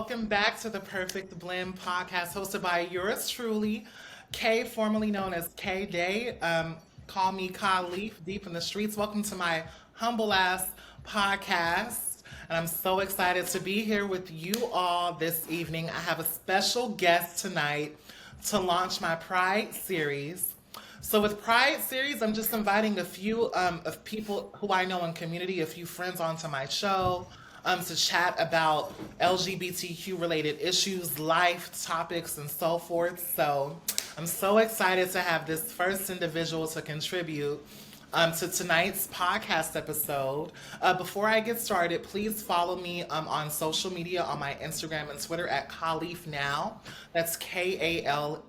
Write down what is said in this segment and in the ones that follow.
welcome back to the Perfect Blend podcast hosted by yours truly, Kay, formerly known as K Day. Call me Kyle Leaf, deep in the streets. Welcome to my humble ass podcast. And I'm so excited to be here with you all this evening. I have a special guest tonight to launch my Pride series. So with Pride series, I'm just inviting a few of people who I know in community, a few friends onto my show to chat about LGBTQ related issues, life topics, and so forth. So I'm so excited to have this first individual to contribute to tonight's podcast episode. Before I get started, please follow me on social media on my Instagram and Twitter at Kaleef Now. That's KALEEFNOW.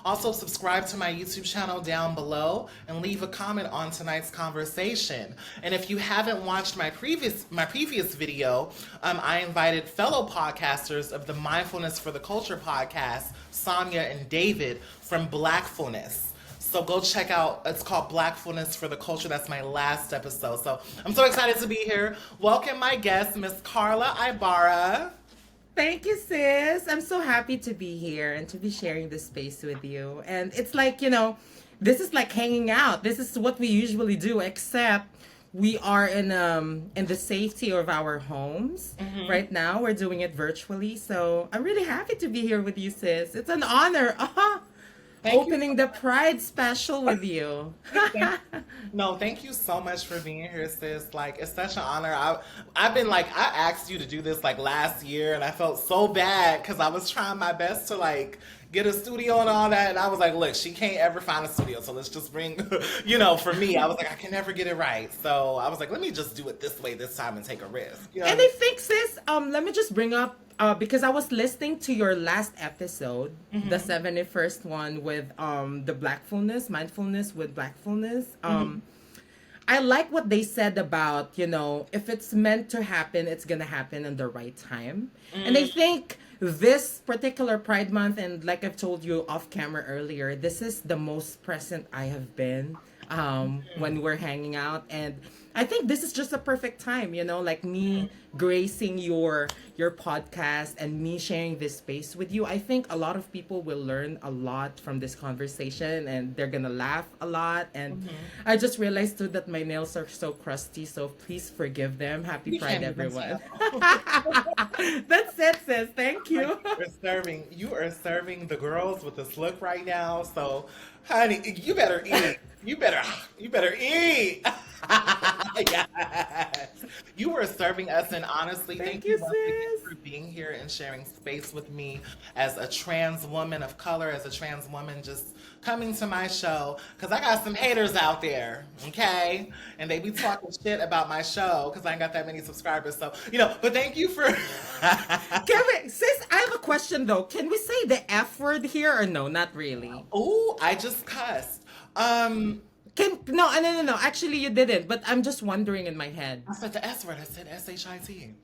Also, subscribe to my YouTube channel down below and leave a comment on tonight's conversation. And if you haven't watched my previous video, I invited fellow podcasters of the Mindfulness for the Culture podcast, Sonia and David from Blackfulness. So go check out, it's called Blackfulness for the Culture. That's my last episode. So I'm so excited to be here. Welcome my guest, Miss Carla Ibarra. Thank you, sis. I'm so happy to be here and to be sharing this space with you. And it's like, this is like hanging out. This is what we usually do, except we are in the safety of our homes. Mm-hmm. Right now. We're doing it virtually. So I'm really happy to be here with you, sis. It's an honor. Opening the Pride special with you. Thank you so much for being here, sis. Like, it's such an honor. I've been like, I asked you to do this like last year, and I felt so bad because I was trying my best to like get a studio and all that, and I was like, look, she can't ever find a studio, so let's just bring, for me, I was like, I can never get it right. So I was like, let me just do it this way this time and take a risk. And I think, sis, let me just bring up, because I was listening to your last episode, the 71st one with the mindfulness with Blackfulness. I like what they said about, if it's meant to happen, it's going to happen in the right time. And I think this particular Pride Month, and like I've told you off camera earlier, this is the most present I have been when we're hanging out. And I think this is just a perfect time, like me gracing your podcast and me sharing this space with you. I think a lot of people will learn a lot from this conversation, and they're gonna laugh a lot. And I just realized too that my nails are so crusty, so please forgive them. Happy Pride, everyone. That's it, sis. Thank you. You are serving the girls with this look right now. So, honey, you better eat. You better eat. Yes. You were serving us, and honestly, thank you once again for being here and sharing space with me as a trans woman of color, as a trans woman just coming to my show, because I got some haters out there, okay? And they be talking shit about my show because I ain't got that many subscribers. So, but thank you for... Sis, I have a question though. Can we say the F word here or no? Not really. Oh, I just cussed. No. Actually, you didn't. But I'm just wondering in my head. I said the S word. I said SHIT.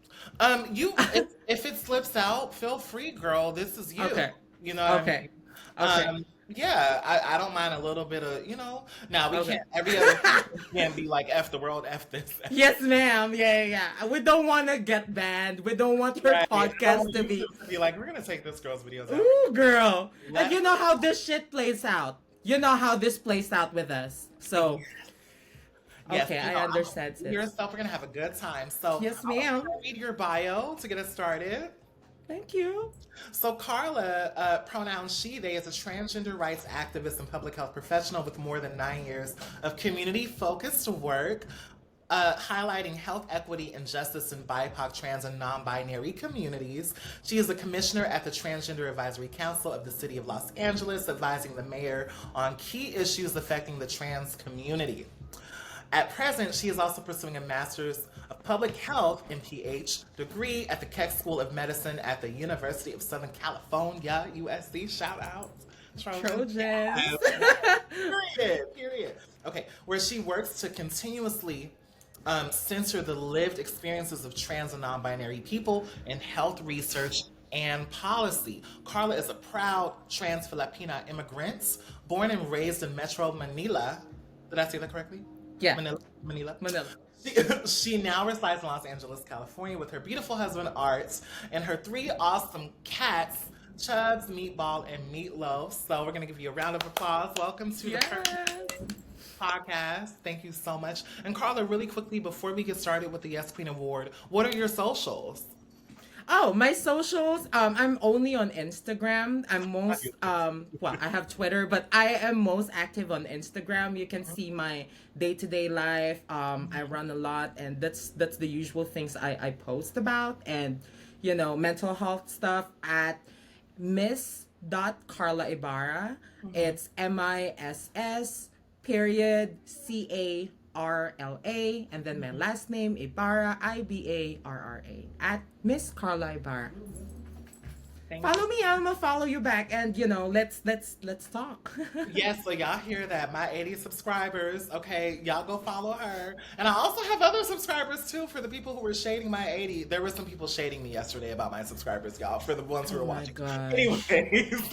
If it slips out, feel free, girl. This is you. Okay. You know. Okay. Okay. Yeah, I don't mind a little bit of, Now we can't. Every other person can't be like F the world, F this. Yes, ma'am. Yeah. We don't want to get banned. We don't want your podcast to be like, we're gonna take this girl's videos out. Ooh, girl. And you know how this shit plays out. You know how this plays out with us. So, yes, okay, I understand. Yourself, we're gonna have a good time. So, yes, ma'am. I'll read your bio to get us started. Thank you. So, Carla, pronoun she, they, is a transgender rights activist and public health professional with more than 9 years of community-focused work, highlighting health equity and justice in BIPOC, trans, and non-binary communities. She is a commissioner at the Transgender Advisory Council of the City of Los Angeles, advising the mayor on key issues affecting the trans community. At present, she is also pursuing a Master's of Public Health MPH degree at the Keck School of Medicine at the University of Southern California, USC. Shout out. Trojans. Period. Okay, where she works to continuously center the lived experiences of trans and non-binary people in health research and policy. Carla is a proud trans Filipina immigrant, born and raised in Metro Manila. Did I say that correctly? Yeah. Manila. She now resides in Los Angeles, California with her beautiful husband, Art, and her three awesome cats, Chubbs, Meatball, and Meatloaf. So we're going to give you a round of applause. Welcome to the Yes. podcast. Thank you so much. And Carla, really quickly, before we get started with the Yes Queen Award, what are your socials? Oh, my socials. I'm only on Instagram. I'm most well, I have Twitter, but I am most active on Instagram. You can see my day-to-day life. I run a lot, and that's the usual things I post about, and mental health stuff at Miss. Carla Ibarra. It's MISS period CARLA, and then my last name Ibarra, IBARRA, at Miss Carla Ibarra. Thank Follow me, I'm gonna follow you back, and let's talk. Yes, so y'all hear that. My 80 subscribers, okay, y'all go follow her. And I also have other subscribers too for the people who were shading my 80. There were some people shading me yesterday about my subscribers, y'all, for the ones who Oh were my watching. gosh. Anyways,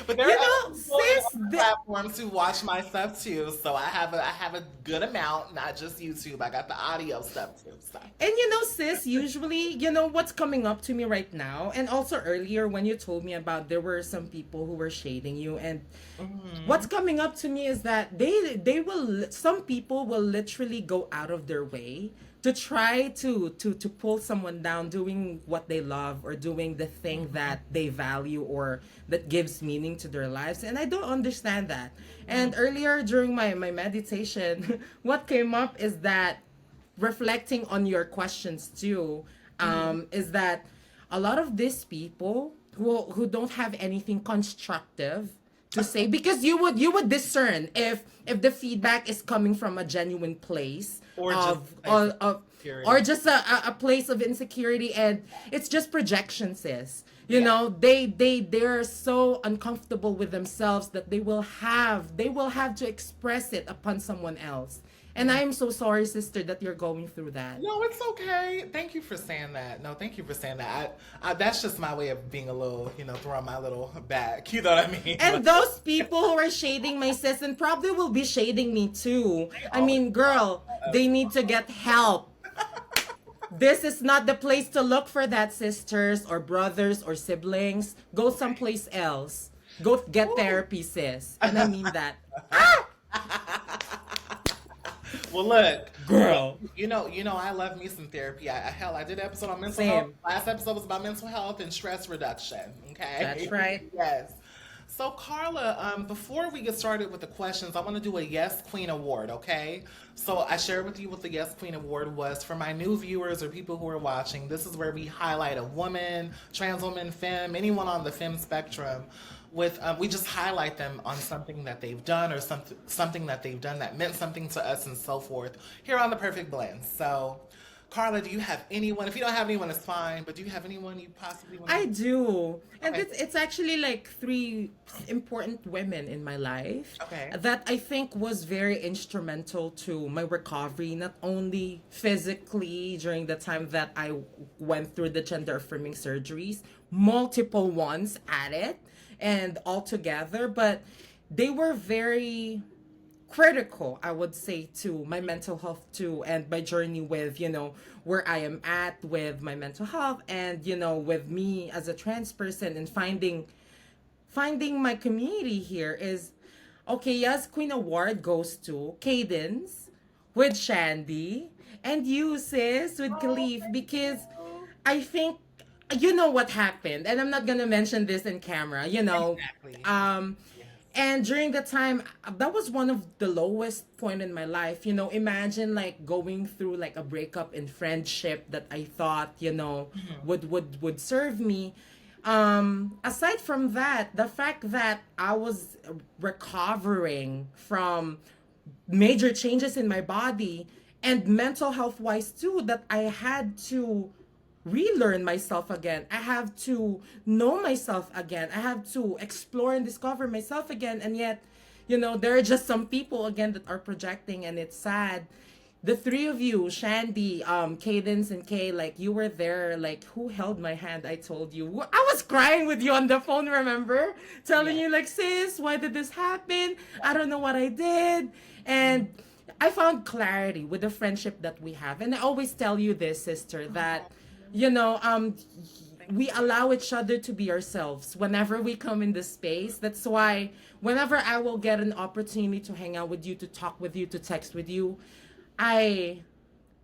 but there are other people Sis, on platforms who watch my stuff too. So I have a good amount, not just YouTube. I got the audio stuff too. So. and sis, usually, what's coming up to me right now, and also earlier when you told me about there were some people who were shading you, and what's coming up to me is that some people will literally go out of their way to try to pull someone down doing what they love or doing the thing that they value or that gives meaning to their lives, and I don't understand that. And earlier during my meditation, what came up is that, reflecting on your questions too, is that a lot of these people who don't have anything constructive to say, because you would discern if the feedback is coming from a genuine place Or of just of insecurity. or just a place of insecurity, and it's just projection, sis. Yeah. They're so uncomfortable with themselves that they will have to express it upon someone else. And I am so sorry, sister, that you're going through that. No, it's okay. Thank you for saying that. No, thank you for saying that. That's just my way of being a little, throwing my little back. You know what I mean? And those people who are shading my sis and probably will be shading me too. I mean, girl, they need to get help. This is not the place to look for that, sisters or brothers or siblings. Go someplace else. Go get therapy, sis. And I mean that. Well, look, Girl. I love me some therapy. Hell, I did an episode on mental Same. health. Last episode was about mental health and stress reduction. Okay, That's right. Yes. So, Carla, before we get started with the questions, I want to do a Yes Queen Award, okay? So, I shared with you what the Yes Queen Award was. For my new viewers or people who are watching, this is where we highlight a woman, trans woman, femme, anyone on the femme spectrum. We just highlight them on something that they've done or something that they've done that meant something to us and so forth here on The Perfect Blend. So, Carla, do you have anyone? If you don't have anyone, it's fine. But do you have anyone you possibly want to... I do. And Okay. it's actually like three important women in my life Okay. that I think was very instrumental to my recovery, not only physically during the time that I went through the gender affirming surgeries, multiple ones at it, and all together, but they were very critical, I would say, to my mental health too, and my journey with, where I am at with my mental health, and, with me as a trans person, and finding my community here is, okay, yes, Queen Award goes to Cadence with Shandy, and you, sis, with Khalif, because I think you know what happened, and I'm not gonna mention this in camera, Exactly. and during the time, that was one of the lowest point in my life. Imagine like going through like a breakup in friendship that I thought, would serve me. Aside from that, the fact that I was recovering from major changes in my body and mental health wise too, that I had to relearn myself again. I have to know myself again. I have to explore and discover myself again. And yet, there are just some people again that are projecting, and it's sad. The three of you, Shandy, Cadence, and Kay, like you were there, like who held my hand? I told you. I was crying with you on the phone, remember? Telling Yeah. you like, sis, why did this happen? I don't know what I did. And I found clarity with the friendship that we have. And I always tell you this, sister, that, you know, we allow each other to be ourselves whenever we come in this space. That's why whenever I will get an opportunity to hang out with you, to talk with you, to text with you, I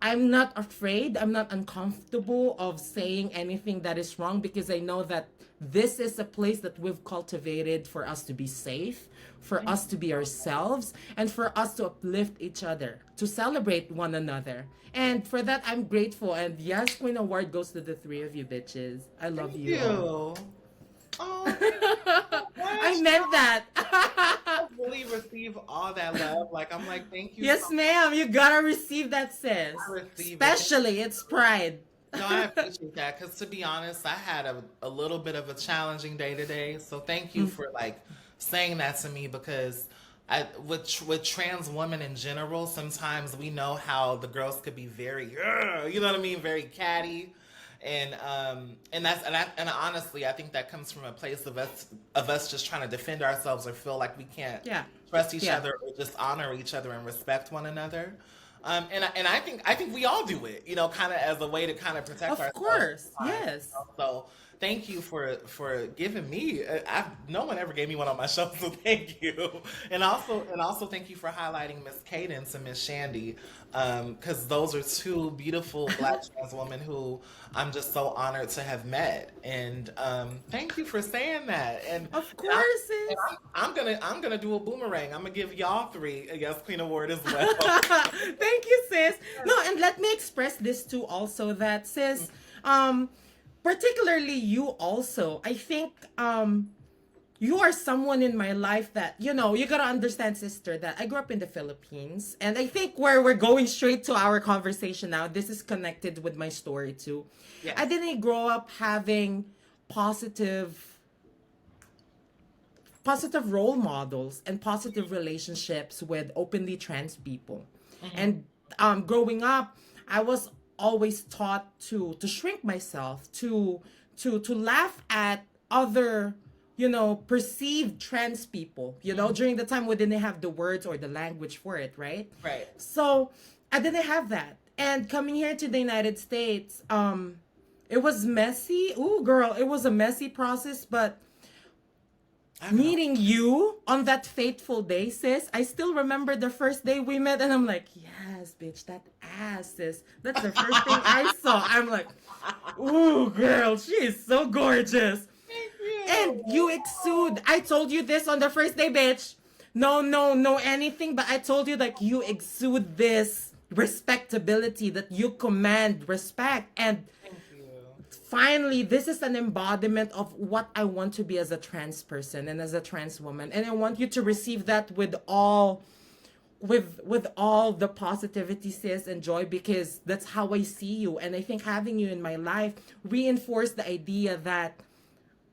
I'm not afraid, I'm not uncomfortable of saying anything that is wrong because I know that this is a place that we've cultivated for us to be safe, for us to be ourselves, and for us to uplift each other, to celebrate one another. And for that, I'm grateful. And yes, Queen Award goes to the three of you bitches. I love Thank you all. you. Oh, I gosh. meant that. I really receive all that love. Like, I'm like, thank you so Yes, much. ma'am. You gotta receive that, sis. I receive it. Especially, it's pride. No, I appreciate that because to be honest, I had a little bit of a challenging day today. So thank you for like saying that to me because with trans women in general, sometimes we know how the girls could be very, you know what I mean, very catty, and honestly, I think that comes from a place of us just trying to defend ourselves or feel like we can't Yeah. trust each Yeah. other or just honor each other and respect one another. And I think we all do it, you know, kind of as a way to kind of protect Of ourselves. course. Yes. So thank you for giving me. No one ever gave me one on my show, so thank you. And also thank you for highlighting Miss Cadence and Miss Shandy, because those are two beautiful Black trans women who I'm just so honored to have met. And thank you for saying that. Of And I, course, and sis. I'm gonna do a boomerang. I'm gonna give y'all three a Yes Queen Award as well. Thank you, sis. No, and let me express this too also that sis, um, particularly you also, I think you are someone in my life that, you know, you gotta understand, sister, that I grew up in the Philippines. And I think where we're going straight to our conversation now, this is connected with my story too. I Yes. didn't grow up having positive role models and positive relationships with openly trans people. And growing up, I was always taught to shrink myself, to laugh at other, you know, perceived trans people. You know, during the time we didn't have the words or the language for it, right? Right. So I didn't have that. And coming here to the United States, it was messy. Ooh, girl, it was a messy process, but I know. meeting you on that fateful day, sis, I still remember the first day we met, and I'm like, yes, bitch, that ass, sis. That's the first thing I saw. I'm like, ooh, girl, she is so gorgeous. Thank And you. you exude. I told you this on the first day, bitch. No, anything, but I told you like you exude this respectability, that you command respect. And Thank you. finally, this is an embodiment of what I want to be as a trans person and as a trans woman. And I want you to receive that with all the positivity, sis, and joy, because that's how I see you. And I think having you in my life reinforced the idea that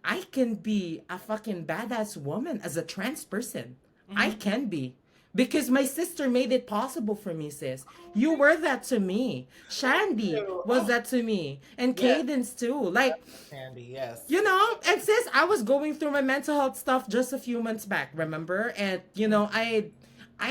I can be a fucking badass woman as a trans person. I can be. Because my sister made it possible for me, sis. You were that to me. Shandy You. was Oh, that to me. And yes, Cadence too. Like, Sandy. Yes. you know, and sis, I was going through my mental health stuff just a few months back, remember? And, you know, I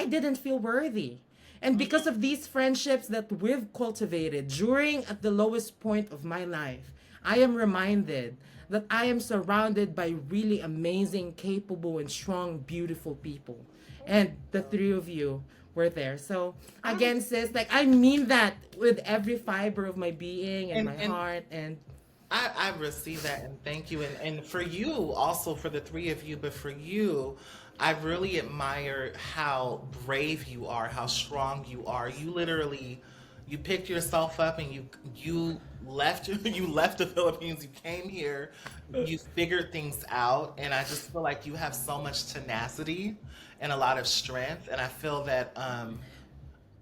didn't feel worthy. And because of these friendships that we've cultivated during at the lowest point of my life, I am reminded that I am surrounded by really amazing, capable, and strong, beautiful people. And the three of you were there. So again, sis, like I mean that with every fiber of my being and And my and heart. And I received that and thank you. And for you, also for the three of you, but for you, I really admire how brave you are, how strong you are. You literally, you picked yourself up and you left you left the Philippines. You came here, you figured things out, and I just feel like you have so much tenacity and a lot of strength. And I feel that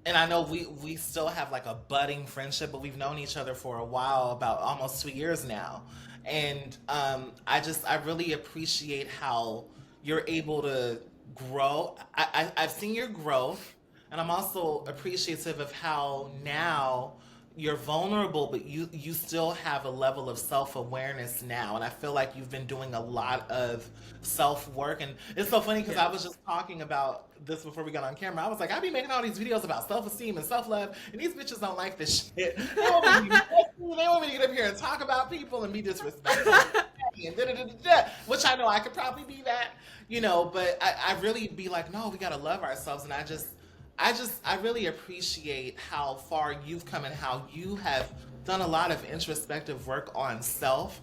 and I know we still have like a budding friendship, but we've known each other for a while, about almost 2 years now. And I really appreciate how you're able to grow. I've seen your growth, and I'm also appreciative of how now you're vulnerable, but you still have a level of self-awareness now. And I feel like you've been doing a lot of self-work. And it's so funny because I was Yes. just talking about this before we got on camera. I was like, I be making all these videos about self-esteem and self-love, and these bitches don't like this shit. They want me to, they want me to get up here and talk about people and be disrespectful. And da, da, da, da, da, which I know I could probably be that, but I really be like, no, we gotta love ourselves. And I really appreciate how far you've come and how you have done a lot of introspective work on self.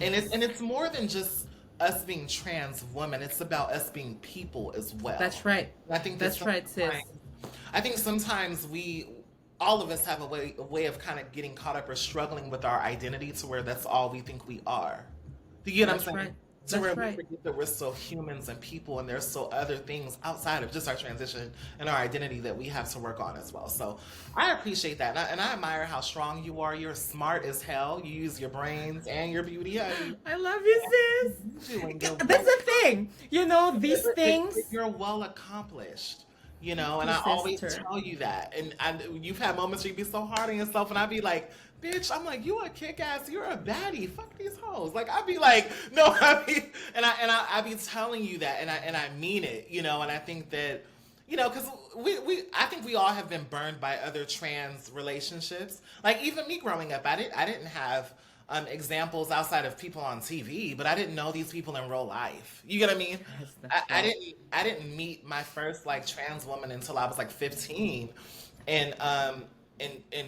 And it's more than just us being trans women. It's about us being people as well. That's right. I think that That's right, sis. I think sometimes all of us have a way of kind of getting caught up or struggling with our identity to where that's all we think we are. Do you get what I'm That's saying? right. To where That's we right. forget that we're still humans and people, and there's still other things outside of just our transition and our identity that we have to work on as well. So I appreciate that, and I admire how strong you are. You're smart as hell. You use your brains and your beauty. Honey. I love you, sis. You do, and you're That's the thing. These things. you're well accomplished. And You, I always sister. tell you that. And you've had moments where you be so hard on yourself, and I be like, bitch, I'm like, you a kick ass, you're a baddie. Fuck these hoes. Like I be like, no, I be telling you that, and I mean it. And I think that, because I think we all have been burned by other trans relationships. Like even me growing up, I didn't have examples outside of people on TV, but I didn't know these people in real life. You get what I mean? Yes, I, that's I right. didn't I didn't meet my first like trans woman until I was like 15, and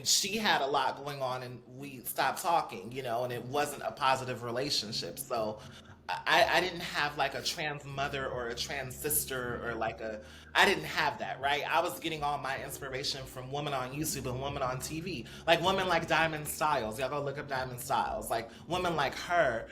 she had a lot going on, and we stopped talking, and it wasn't a positive relationship. So I didn't have like a trans mother or a trans sister or I didn't have that, right? I was getting all my inspiration from women on YouTube and women on TV, like women like Diamond Styles. Y'all go look up Diamond Styles, like women like her,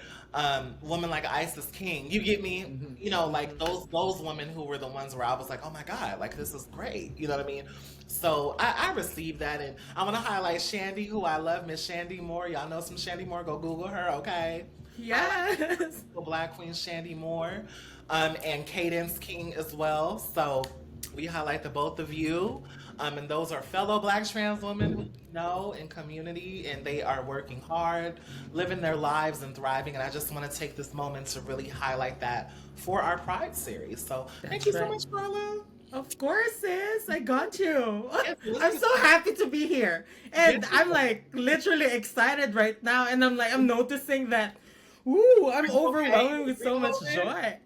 women like Isis King. You get me? Like those women who were the ones where I was like, oh my god, like this is great. You know what I mean? So I received that, and I want to highlight Shandy, who I love, Miss Shandy Moore. Y'all know some Shandy Moore? Go Google her, okay? Yes. Black Queen Shandy Moore, and Cadence King as well. So we highlight the both of you. And those are fellow Black trans women who we know in community, and they are working hard, living their lives and thriving. And I just want to take this moment to really highlight that for our Pride series. So thank That's you so right. much, Carla. Of course, sis. I got you. Yes, I'm so happy to be here. And yes, I'm like literally excited right now. And I'm noticing that, ooh, I'm overwhelmed with so much joy.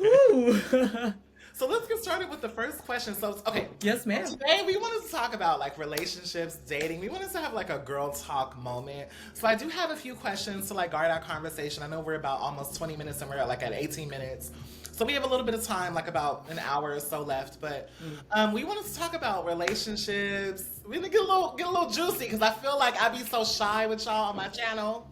Ooh. So let's get started with the first question. So, okay. Yes, ma'am. Today we wanted to talk about like relationships, dating. We wanted to have like a girl talk moment. So I do have a few questions to like guard our conversation. I know we're about almost 20 minutes and we're at 18 minutes. So we have a little bit of time, like about an hour or so left. But we wanted to talk about relationships. We're gonna get a little juicy because I feel like I be so shy with y'all on my channel.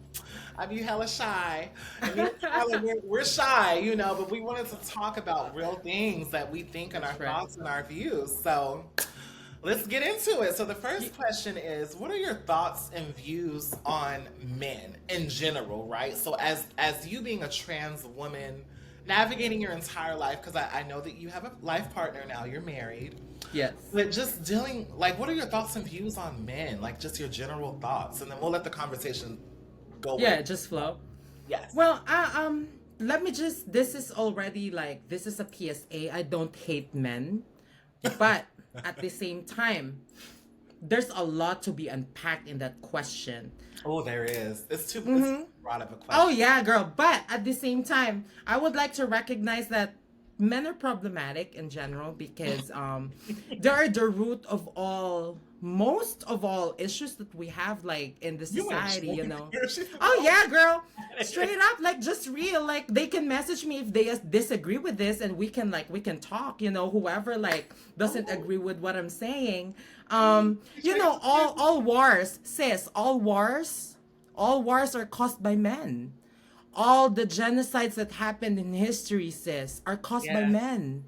I be hella shy. And me and Carla, we're shy, but we wanted to talk about real things that we think and our That's right. thoughts and our views. So let's get into it. So the first question is, what are your thoughts and views on men in general, right? So as you being a trans woman, navigating your entire life, because I know that you have a life partner now, you're married. Yes. But just dealing, what are your thoughts and views on men? Like just your general thoughts. And then we'll let the conversation go Yeah, with. just flow. Yes. Well, let me just. This is already this is a PSA. I don't hate men, but at the same time, there's a lot to be unpacked in that question. Oh, there is. It's too broad of a question. Oh yeah, girl. But at the same time, I would like to recognize that men are problematic in general because they are the root of most of all issues that we have in the You ain't society, joking. Oh yeah, girl. Straight up, just real. They can message me if they disagree with this, and we can talk. Whoever doesn't agree with what I'm saying. All wars, sis. All wars are caused by men. All the genocides that happened in history, sis, are caused by Yes. men.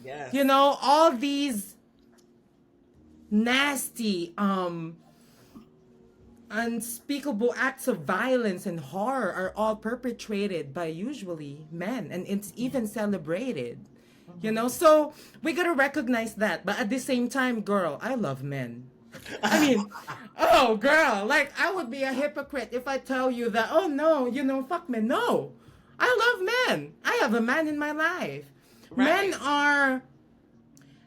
Yes. All these nasty, unspeakable acts of violence and horror are all perpetrated by usually men, and it's even celebrated. So we gotta recognize that. But at the same time, girl, I love men. I mean, oh girl, like I would be a hypocrite if I tell you that, oh no, fuck men. No. I love men. I have a man in my life. Right. Men are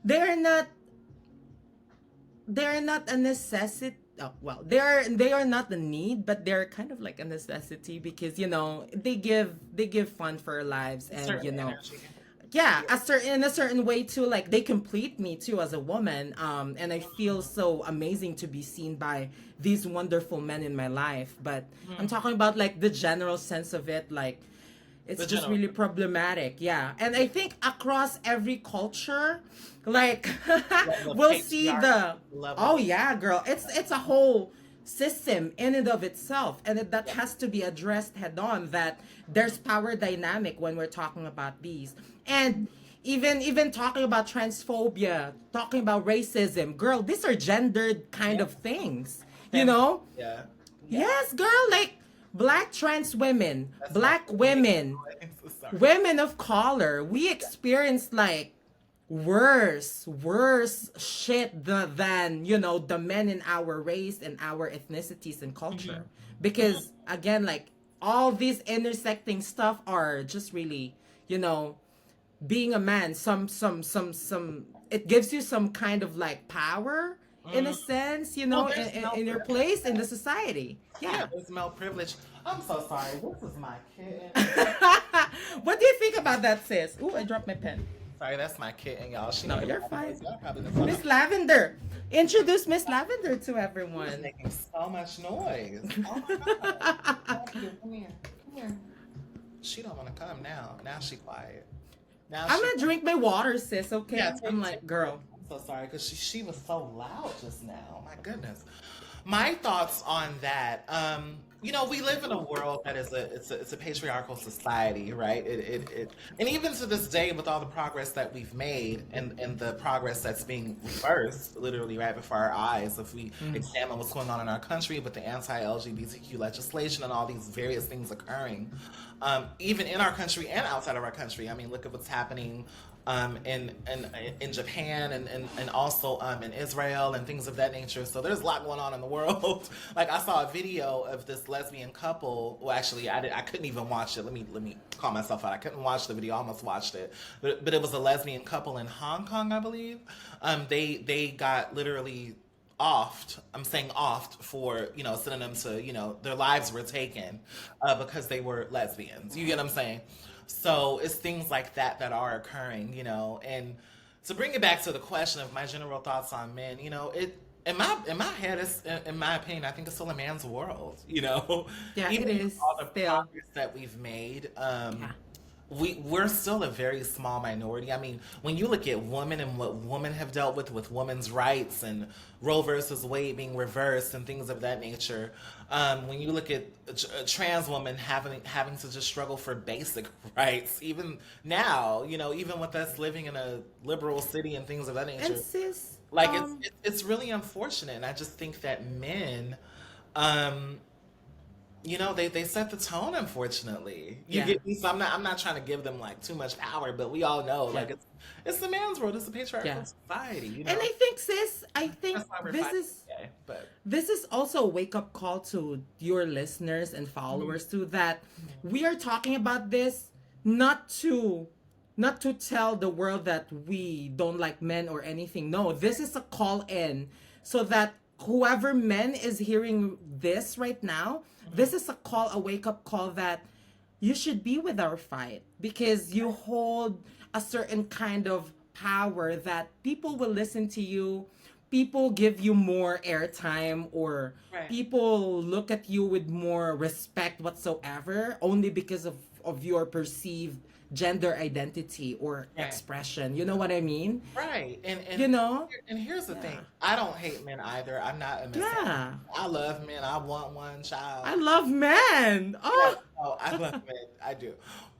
they're not they're not a necessity. Oh, well, they are not a need, but they're kind of like a necessity because they give fun for our lives, A and certain energy. yeah, Yeah. in a certain way too, like they complete me too as a woman, and I feel so amazing to be seen by these wonderful men in my life. But I'm talking about like the general sense of it, like it's The just general. really problematic, yeah. And I think across every culture, like The we'll see the patriarchy level oh of yeah, girl, it's a whole system in and of itself, and that yeah. has to be addressed head on, that there's power dynamic when we're talking about these. And even talking about transphobia, talking about racism, girl, these are gendered kind Yeah. of things, you Fem- know. yeah. Yeah. Yes, girl, like black trans women, That's my black name. women, I'm so sorry. women of color, we experienced like worse shit than the men in our race and our ethnicities and culture. Because again, like all these intersecting stuff are just really, you know, being a man, some it gives you some kind of like power in a Mm. sense, Well, in, there's male in your privilege. place in the society. Yeah, Yeah. there's male privilege. I'm so sorry. This is my kitten. What do you think about that, sis? Ooh, I dropped my pen. Sorry, that's my kitten, y'all. She No, making you're all fine. noise. Y'all probably don't Miss know. Lavender. Introduce Miss Lavender to She's everyone. making so much noise. Oh my god. Lavender, come here. Come here. She don't want to come now. Now she quiet. Now I'm she. gonna drink my water, sis, okay? Yeah, I'm take. like, girl. I'm so sorry because she was so loud just now. My goodness. My thoughts on that. We live in a world that is it's a patriarchal society, right? And even to this day, with all the progress that we've made and the progress that's being reversed, literally right before our eyes, if we examine what's going on in our country with the anti-LGBTQ legislation and all these various things occurring, even in our country and outside of our country. I mean, look at what's happening in Japan and also in Israel and things of that nature. So there's a lot going on in the world. Like I saw a video of this lesbian couple. Well, actually, I couldn't even watch it. Let me call myself out. I couldn't watch the video. I almost watched it, but it was a lesbian couple in Hong Kong, I believe. They got literally offed. I'm saying offed for synonym to their lives were taken because they were lesbians. You get what I'm saying? So it's things like that are occurring, and to bring it back to the question of my general thoughts on men, it in my head, it's in my opinion, I think it's still a man's world, Yeah, it even with is all the still. progress that we've made. Yeah. We're still a very small minority. I mean, when you look at women and what women have dealt with women's rights and Roe versus Wade being reversed and things of that nature, when you look at a trans woman having to just struggle for basic rights, even now, even with us living in a liberal city and things of that And nature, sis, like it's really unfortunate. And I just think that men, um, they set the tone, unfortunately. You yeah, get me? So I'm not trying to give them like too much power, but we all know yeah, like it's the man's world, it's a yeah. patriarchal society, And I think, sis, I think That's why we're this fighting is today. But this is also a wake up call to your listeners and followers too, that we are talking about this not to tell the world that we don't like men or anything. No, this is a call in so that whoever men is hearing this right now, this is a wake up call that you should be with our fight because you hold a certain kind of power that people will listen to you, people give you more airtime, or right, people look at you with more respect whatsoever only because of your perceived gender identity or right, expression, you know what I mean? right, You know. and here's the thing. Yeah. I don't hate men either. I'm not a misandrist. Yeah, I love men. I want one child. I love men. Yeah, Oh no, I love men. I do.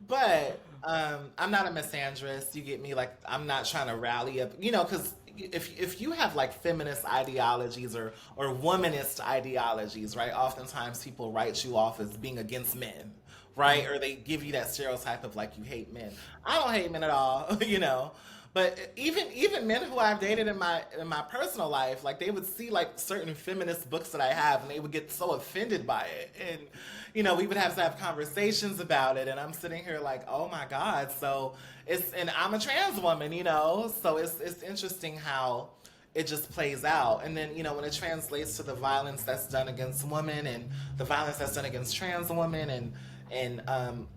But I'm not a misandrist. You get me? Like I'm not trying to rally up, because if you have like feminist ideologies or womanist ideologies, right? Oftentimes people write you off as being against men, right? Or they give you that stereotype of like you hate men. I don't hate men at all, But even men who I've dated in my personal life, like they would see like certain feminist books that I have, and they would get so offended by it, and we would have to have conversations about it, and I'm sitting here like, oh my God, so and I'm a trans woman, so it's interesting how it just plays out, and then when it translates to the violence that's done against women and the violence that's done against trans women and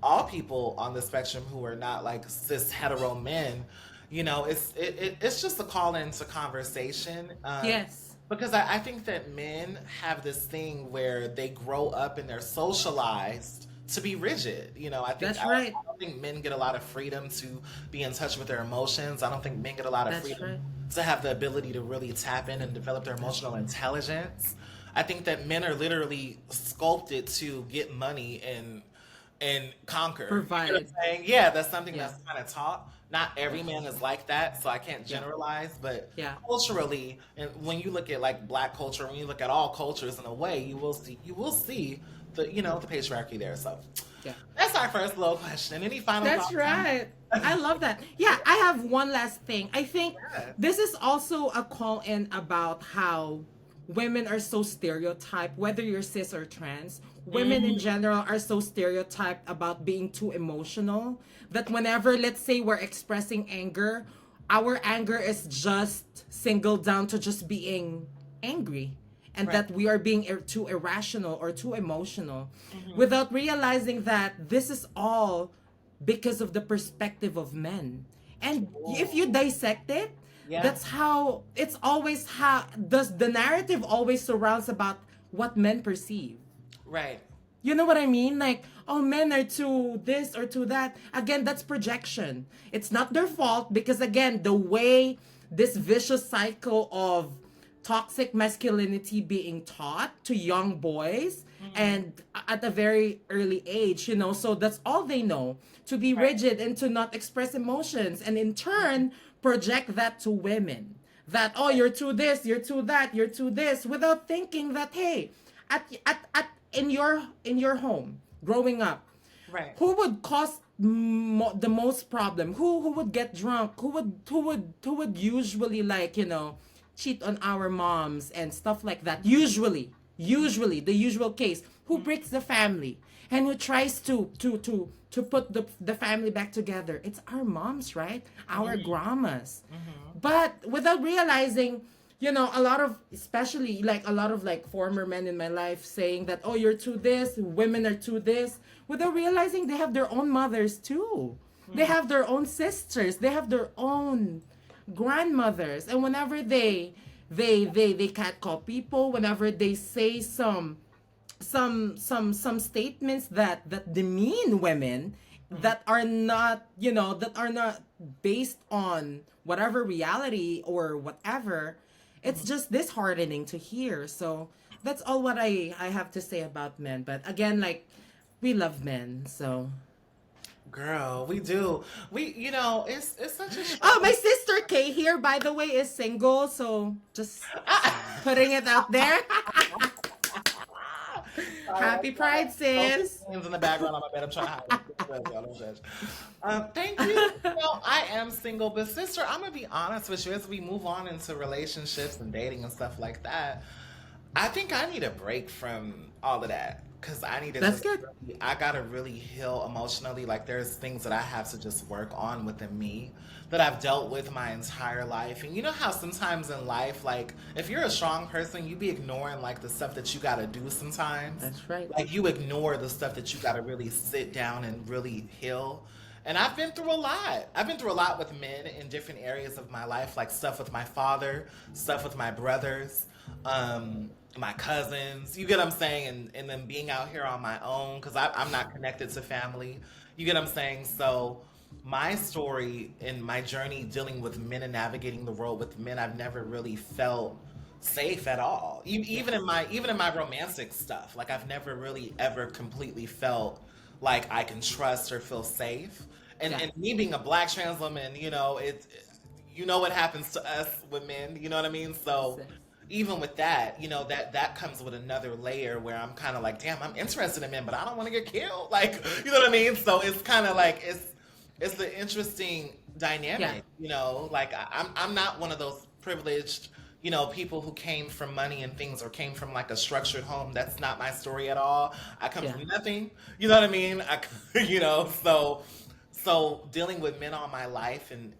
all people on the spectrum who are not like cis hetero men. It's just a call into conversation. Yes. Because I think that men have this thing where they grow up and they're socialized to be rigid. That's right. I don't think men get a lot of freedom to be in touch with their emotions. I don't think men get a lot of That's freedom right. to have the ability to really tap in and develop their emotional intelligence. I think that men are literally sculpted to get money and conquer. Provide. You know what I'm saying? Yeah, that's something Yeah. that's kind of taught. Not every man is like that, so I can't Yeah. generalize, but Yeah. culturally, and when you look at like black culture, when you look at all cultures in a way, you will see the the patriarchy there. So Yeah. that's our first little question. Any final That's thoughts? right. I love that. Yeah, I have one last thing. I think Yeah. this is also a call in about how women are so stereotyped, whether you're cis or trans. Women in general are so stereotyped about being too emotional that whenever, let's say, we're expressing anger, our anger is just singled down to just being angry. And Right. that we are being too irrational or too emotional without realizing that this is all because of the perspective of men. And if you dissect it, Yeah. that's how it's always how does the narrative always surrounds about what men perceive. Right. You know what I mean? Like, oh, men are to this or to that. Again, that's projection. It's not their fault because, again, the way this vicious cycle of toxic masculinity being taught to young boys and at a very early age, so that's all they know, to be rigid and to not express emotions, and in turn project that to women, that, oh, you're to this, you're to that, you're to this, without thinking that, hey, at in your home growing up, Right. who would cause the most problem, who would get drunk, who would usually, like, cheat on our moms and stuff like that, usually the usual case, who breaks the family and who tries to put the family back together. It's our moms, right? Our grandmas. But without realizing, a lot of, especially like a lot of like former men in my life saying that, oh, you're to this, women are to this, without realizing they have their own mothers too. They have their own sisters, they have their own grandmothers, and whenever they catcall people, whenever they say some statements that demean women, that are not based on whatever reality or whatever, it's just disheartening to hear. So that's all what I have to say about men. But again, like, we love men, so. Girl, we do. It's such a Oh, my sister Kay here, by the way, is single, so just putting it out there. Happy Pride, sis. Hands in the background on my bed. I'm trying to hide it. Don't judge. Thank you. I am single, but sister, I'm gonna be honest with you. As we move on into relationships and dating and stuff like that, I think I need a break from all of that. Because I need to That's just good. I gotta really heal emotionally. Like there's things that I have to just work on within me that I've dealt with my entire life. And you know how sometimes in life, like if you're a strong person, you be ignoring like the stuff that you gotta do sometimes. That's right. Like you ignore the stuff that you gotta really sit down and really heal. And I've been through a lot. I've been through a lot with men in different areas of my life, like stuff with my father, stuff with my brothers, my cousins. You get what I'm saying? And then being out here on my own because I'm not connected to family. You get what I'm saying? So my story and my journey dealing with men and navigating the world with men, I've never really felt safe at all. Even in my romantic stuff, like I've never really ever completely felt like I can trust or feel safe. And me being a black trans woman, what happens to us with men, you know what I mean? So even with that, that comes with another layer where I'm kind of like, damn, I'm interested in men, but I don't want to get killed. Like, you know what I mean? So it's kind of like, it's the interesting Yeah. dynamic, you know, like I'm not one of those privileged, you know, people who came from money and things or came from like a structured home. That's not my story at all. I come Yeah. from nothing. You know what I mean? You know, so dealing with men all my life and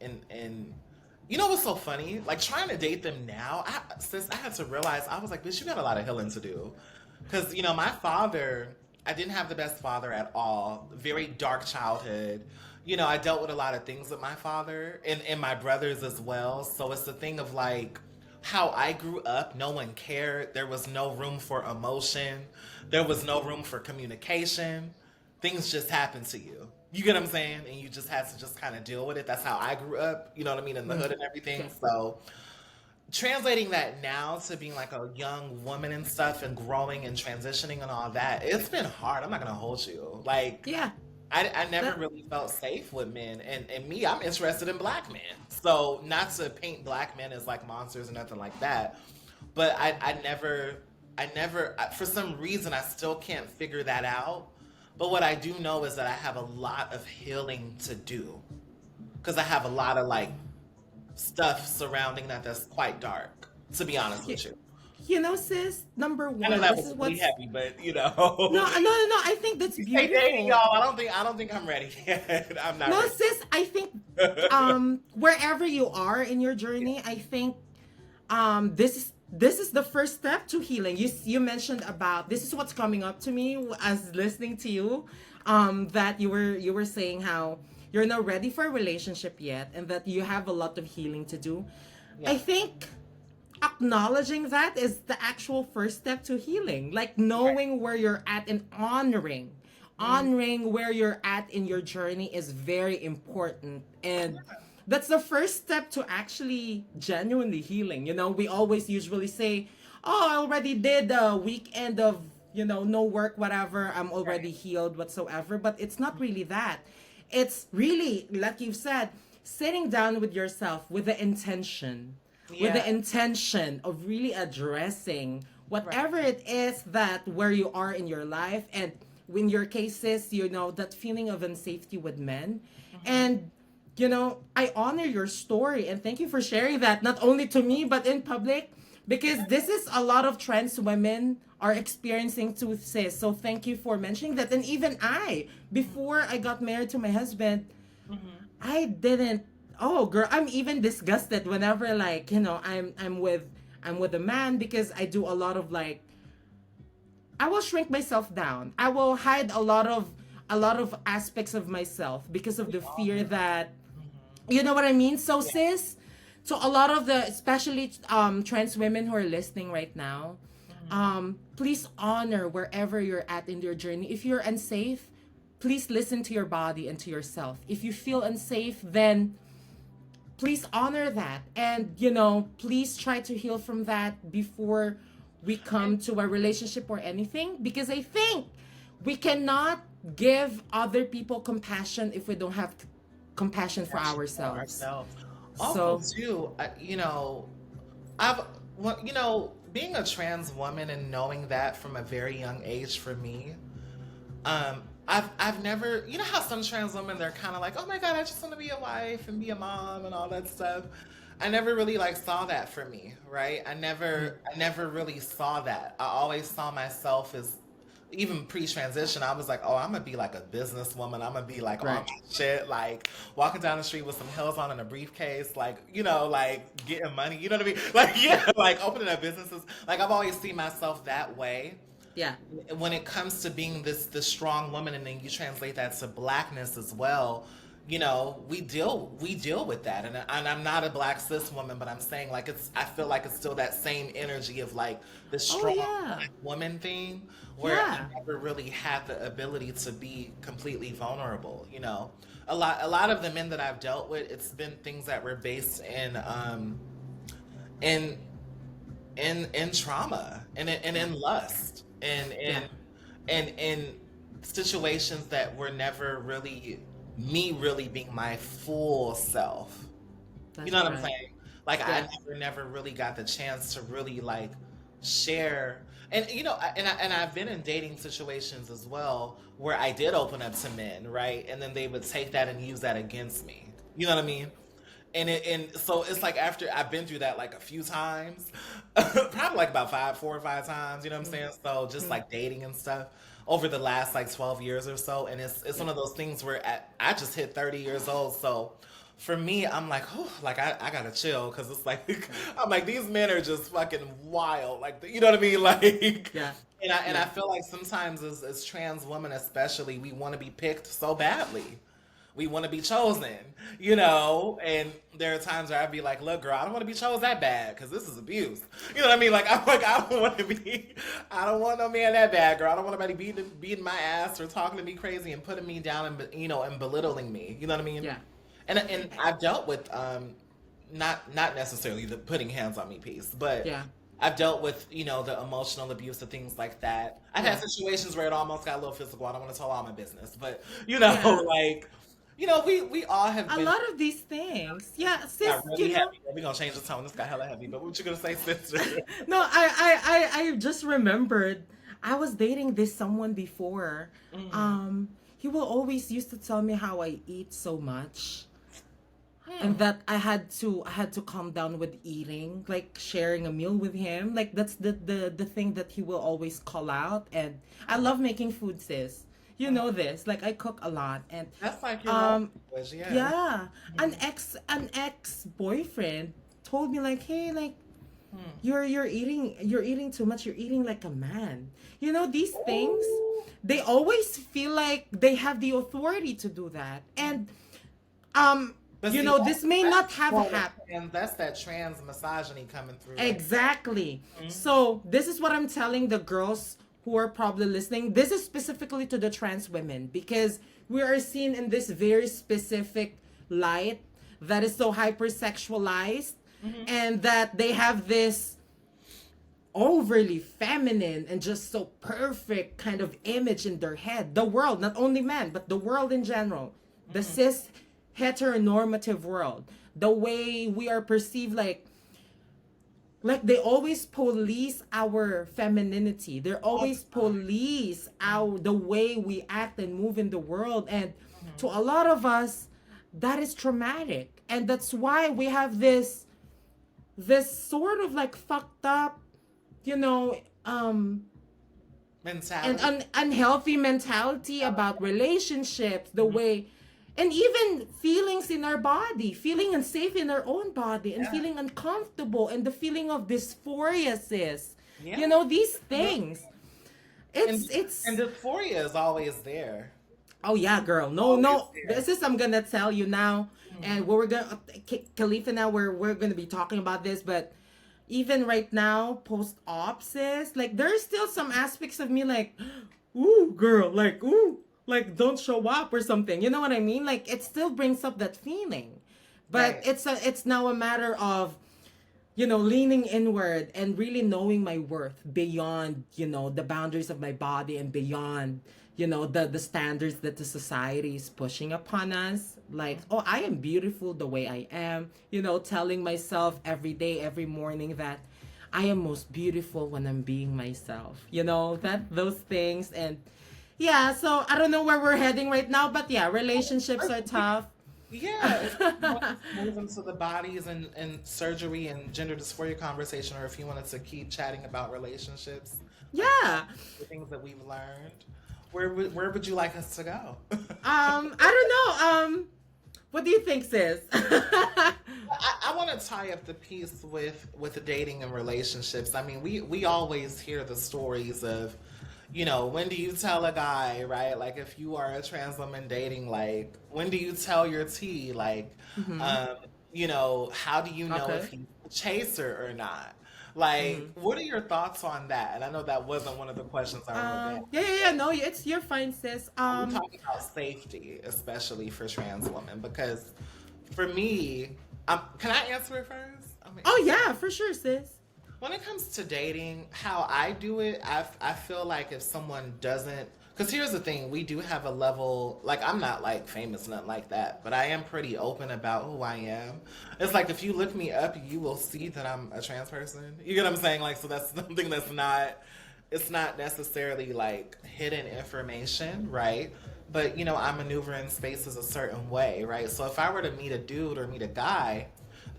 you know what's so funny? Like trying to date them now, since I had to realize I was like, bitch, you got a lot of healing to do. Because, you know, my father, I didn't have the best father at all. Very dark childhood. You know, I dealt with a lot of things with my father and my brothers as well. So it's the thing of like how I grew up, no one cared. There was no room for emotion, there was no room for communication. Things just happened to you. You get what I'm saying? And you just had to just kind of deal with it. That's how I grew up, you know what I mean, in the hood and everything. Yeah. So translating that now to being like a young woman and stuff and growing and transitioning and all that, it's been hard. I'm not gonna hold you. Like Yeah. I never That, really felt safe with men and me, I'm interested in black men. So not to paint black men as like monsters or nothing like that, but for some reason I still can't figure that out. But what I do know is that I have a lot of healing to do because I have a lot of like stuff surrounding that that's quite dark, to be honest you, with you. you know, sis, number I know one, that this was is really what's heavy, but you no, know, no, no, no. I think that's you say dating, beautiful. y'all. I don't think I'm ready yet. I'm not No, ready. sis, I think wherever you are in your journey, I think this is the first step to healing. You mentioned about this is what's coming up to me as listening to you, that you were saying how you're not ready for a relationship yet and that you have a lot of healing to do. Yeah, I think acknowledging that is the actual first step to healing, like right. knowing where you're at and honoring Mhm. honoring where you're at in your journey is very important, and that's the first step to actually genuinely healing. We always usually say, oh, I already did a weekend of no work, whatever, I'm already Right. healed whatsoever, but it's not really that. It's really, like you've said, sitting down with yourself with Yeah, the intention of really addressing right. whatever it is that where you are in your life, and in your cases, that feeling of unsafety with men. Hmm. And I honor your story and thank you for sharing that, not only to me but in public, because this is a lot of trans women are experiencing too, sis. So thank you for mentioning that. And even I, before I got married to my husband, Hmm. I didn't. Oh, girl, I'm even disgusted whenever, like, I'm with a man, because I do a lot of, like, I will shrink myself down. I will hide a lot of aspects of myself because of We the all fear do. that, Hmm. you know what I mean. So, Yeah. sis, to a lot of the, especially trans women who are listening right now, Hmm. please honor wherever you're at in your journey. If you're unsafe, please listen to your body and to yourself. If you feel unsafe, then please honor that, and please try to heal from that before we come to a relationship or anything, because I think we cannot give other people compassion if we don't have compassion for Passion for ourselves. ourselves. Also, So too, I've, well, being a trans woman and knowing that from a very young age for me, I've never, you know how some trans women, they're kind of like, oh my God, I just want to be a wife and be a mom and all that stuff. I never really like saw that for me, right? I never really saw that. I always saw myself as, even pre-transition, I was like, oh, I'm gonna be like a businesswoman. I'm gonna be like on right. my shit, like walking down the street with some heels on and a briefcase, like, like getting money. You know what I mean? Like, yeah, like opening up businesses. Like I've always seen myself that way. Yeah. When it comes to being this strong woman, and then you translate that to blackness as well, we deal with that. And I'm not a black cis woman, but I'm saying, like, I feel like it's still that same energy of like the Oh strong yeah. black woman thing, where I Yeah. never really had the ability to be completely vulnerable. A lot of the men that I've dealt with, it's been things that were based in in trauma and Yeah. in lust and Yeah. in situations that were never really me really being my full self. You That's know what I'm right. saying? Like I Yeah. never really got the chance to really like share. And I've been in dating situations as well where I did open up to men, right? And then they would take that and use that against me. You know what I mean? And so it's like after I've been through that like a few times, probably like about 4 or 5 times, you know what I'm saying? So just like dating and stuff over the last like 12 years or so. And it's one of those things where I just hit 30 years old. So for me, I'm like, oh, like I gotta chill because it's like I'm like these men are just fucking wild, like you know what I mean, like. Yeah. And I feel like sometimes as trans women especially, we want to be picked so badly. We want to be chosen, you know? And there are times where I'd be like, look, girl, I don't want to be chosen that bad because this is abuse. You know what I mean? Like, I'm like, I don't want no man that bad, girl. I don't want nobody beating my ass or talking to me crazy and putting me down and, you know, and belittling me. You know what I mean? Yeah. And I've dealt with, not necessarily the putting hands on me piece, but Yeah. I've dealt with, you know, the emotional abuse and things like that. I've had Yeah. situations where it almost got a little physical. I don't want to tell all my business, but, you know, Yeah. like, you know, we all have A been lot of these things. Yeah, sis, got really you know. heavy. We're gonna change the tone. This got hella heavy. But what you gonna say, sister? No, I just remembered I was dating this someone before. He will always used to tell me how I eat so much. And that I had to calm down with eating, like sharing a meal with him. Like that's the thing that he will always call out. And I love making food, sis. You know this. Like I cook a lot, and That's like your love um language, yeah. yeah, an ex boyfriend told me like, hey, like you're eating too much. You're eating like a man. You know these things. Ooh. They always feel like they have the authority to do that, and um But you see, know this may not have happened. and that's that trans misogyny coming through. Exactly. So this is what I'm telling the girls who are probably listening. This is specifically to the trans women because we are seen in this very specific light that is so hypersexualized, and that they have this overly feminine and just so perfect kind of image in their head. The world, not only men, but the world in general. The cis heteronormative world. The way we are perceived, like they always police our femininity. They're always police the way we act and move in the world. And to a lot of us, that is traumatic. And that's why we have this sort of like fucked up, you know, mentality. and unhealthy mentality about relationships, the way, and even feelings in our body, feeling unsafe in our own body, and Yeah. feeling uncomfortable, and the feeling of dysphoria, sis. Yeah. You know these things. It's and dysphoria is always there. Oh yeah, girl. No, Always no. there. This is I'm gonna tell you now, and we're gonna Khalifa now. We're gonna be talking about this, but even right now, post op, sis, like there's still some aspects of me like, ooh, girl, like ooh, like don't show up or something. You know what I mean? Like it still brings up that feeling, but Right. it's now a matter of, you know, leaning inward and really knowing my worth beyond, you know, the boundaries of my body and beyond, you know, the standards that the society is pushing upon us. Like, oh, I am beautiful the way I am, you know, telling myself every day, every morning that I am most beautiful when I'm being myself, you know, that those things. And yeah, so I don't know where we're heading right now, but yeah, relationships are tough. Yeah, if you want to move into the bodies and surgery and gender dysphoria conversation, or if you wanted to keep chatting about relationships, Yeah. the things that we've learned, where would you like us to go? I don't know. What do you think, sis? I want to tie up the piece with the dating and relationships. I mean, we always hear the stories of, you know, when do you tell a guy, right? Like if you are a trans woman dating, like when do you tell your tea? Like, you know, how do you know Okay. if he's a chaser or not? Like, what are your thoughts on that? And I know that wasn't one of the questions I wrote down. Yeah. No, you're fine, sis. We're talking about safety, especially for trans women, because for me, can I answer it first? I mean, Oh yeah, for sure, sis. when it comes to dating, how I do it, I feel like if someone doesn't, because here's the thing, we do have a level, like I'm not like famous, nothing like that, but I am pretty open about who I am. It's like if you look me up, you will see that I'm a trans person. You get what I'm saying? Like, so that's something that's not, it's not necessarily like hidden information, right? but I maneuver in spaces a certain way, right? So if I were to meet a dude or meet a guy,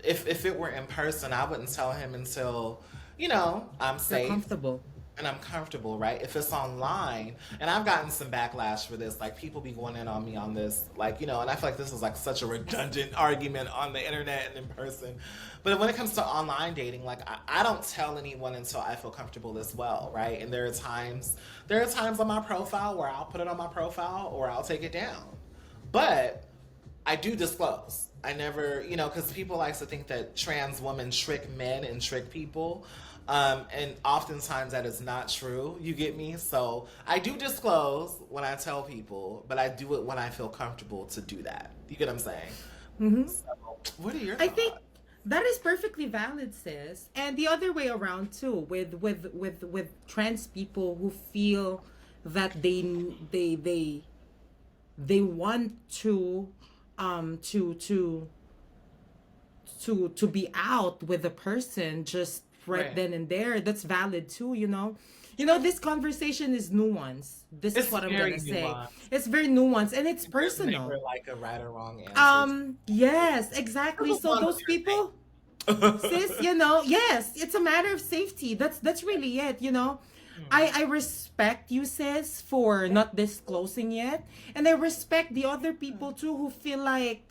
if it were in person, I wouldn't tell him until, I'm You're safe comfortable. and I'm comfortable, right? If it's online, and I've gotten some backlash for this, like people be going in on me on this, like, and I feel like this is like such a redundant argument on the internet and in person. But when it comes to online dating, like I don't tell anyone until I feel comfortable as well, right? And there are times on my profile where I'll put it on my profile or I'll take it down. But I do disclose. I never, because people like to think that trans women trick men and trick people. And oftentimes that is not true. You get me? So I do disclose when I tell people, but I do it when I feel comfortable to do that. You get what I'm saying? So, what are your I think thoughts? that is perfectly valid, sis. And the other way around too, with trans people who feel that they want to to be out with a person just right Right. then and there. That's valid too, this conversation is nuanced. This is It's what I'm very gonna say. nuanced. It's very nuanced and it's There's personal. never like a right or wrong answer. Yes, This exactly. is So one of those people, your sis, things. yes, it's a matter of safety. That's really it. I respect you, sis, for not disclosing yet, and I respect the other people too who feel like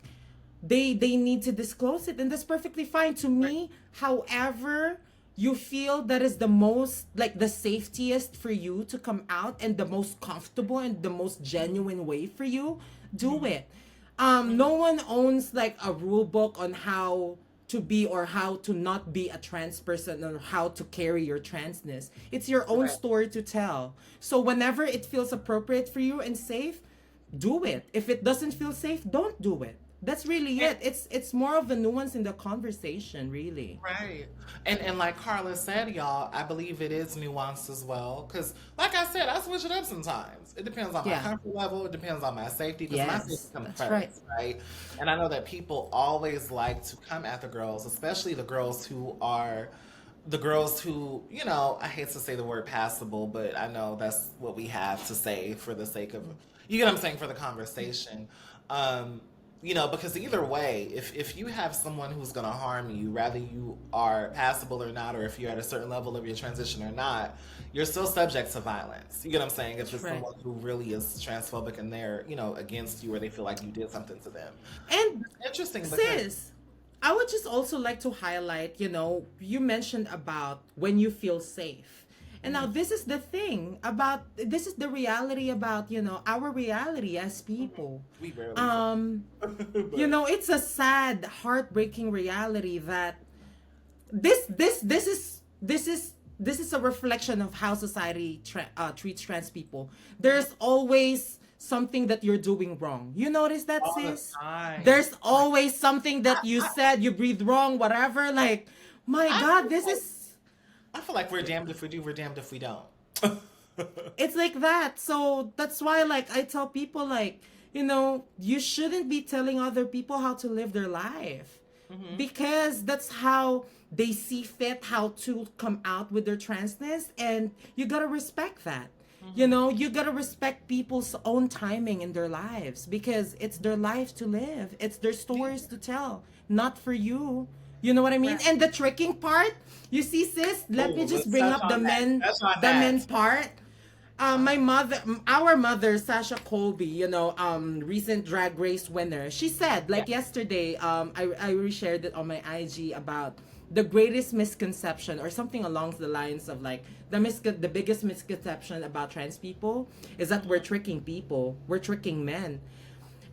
they need to disclose it, and that's perfectly fine to Right. me. However, you feel that is the most, like, the safetiest for you to come out, and the most comfortable and the most genuine way for you, do Mhm. it. No one owns like a rule book on how to be or how to not be a trans person or how to carry your transness. It's your own Right. story to tell. So whenever it feels appropriate for you and safe, do it. If it doesn't feel safe, don't do it. That's really And it. It's more of a nuance in the conversation, really. right. And like Carla said, y'all, I believe it is nuanced as well. Cause like I said, I switch it up sometimes. It depends on my Yeah. comfort level, it depends on my safety, because my safety Yes, comes that's right. first, right? And I know that people always like to come at the girls, especially the girls who, I hate to say the word passable, but I know that's what we have to say for the sake of, you get what I'm saying, for the conversation. Um, because either way, if you have someone who's going to harm you, rather you are passable or not, or if you're at a certain level of your transition or not, you're still subject to violence. You get what I'm saying? If That's it's right. someone who really is transphobic and they're, against you, or they feel like you did something to them. And It's interesting because, sis, I would just also like to highlight, you mentioned about when you feel safe. And now mhm, this is the thing about, this is the reality about, our reality as people. we rarely feel, Um, but it's a sad, heartbreaking reality that this is a reflection of how society treats trans people. There's always something that you're doing wrong. You notice that, all the sis? time. There's Like, always something that you I, said, you breathed wrong, whatever. Like, my I God, feel this like is I feel like we're damned if we do, we're damned if we don't. it's like that. So that's why, like, I tell people, like, you shouldn't be telling other people how to live their life, Hmm. because that's how they see fit how to come out with their transness, and you gotta respect that. Hmm. You gotta respect people's own timing in their lives, because it's their life to live, it's their stories to tell, not for you. You know what I mean? Right. And the tricking part, you see, sis, let me Oh, just let's bring touch up the on that. men, Touch on the men that. part. My Uh, mother, our mother, Sasha Colby, recent Drag Race winner. She said, yeah. like yesterday, I reshared it on my IG about the greatest misconception or something along the lines of, like, the biggest misconception about trans people is that we're Hmm. tricking people, we're tricking men.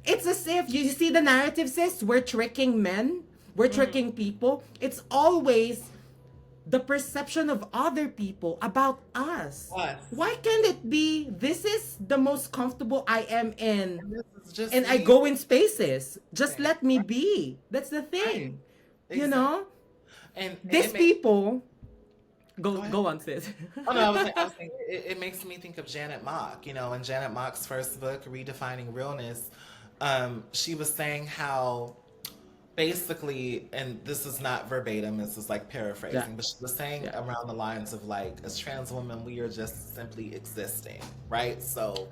It's as if you see the narrative, sis. We're tricking men, we're Hmm. tricking people. It's always the perception of other people about us. Us. Why can't it be this is the most comfortable I am in, And this is just and I me. go in spaces? Just Thing. let me be. That's the Right. thing. You Exactly. know? And These it makes, people go ahead. go on, sis. Oh no, I was saying it makes me think of Janet Mock, in Janet Mock's first book, Redefining Realness. She was saying how basically, and this is not verbatim, this is like Yeah. paraphrasing, but she was saying Yeah. around the lines of, like, as trans women, we are just simply existing, right? So,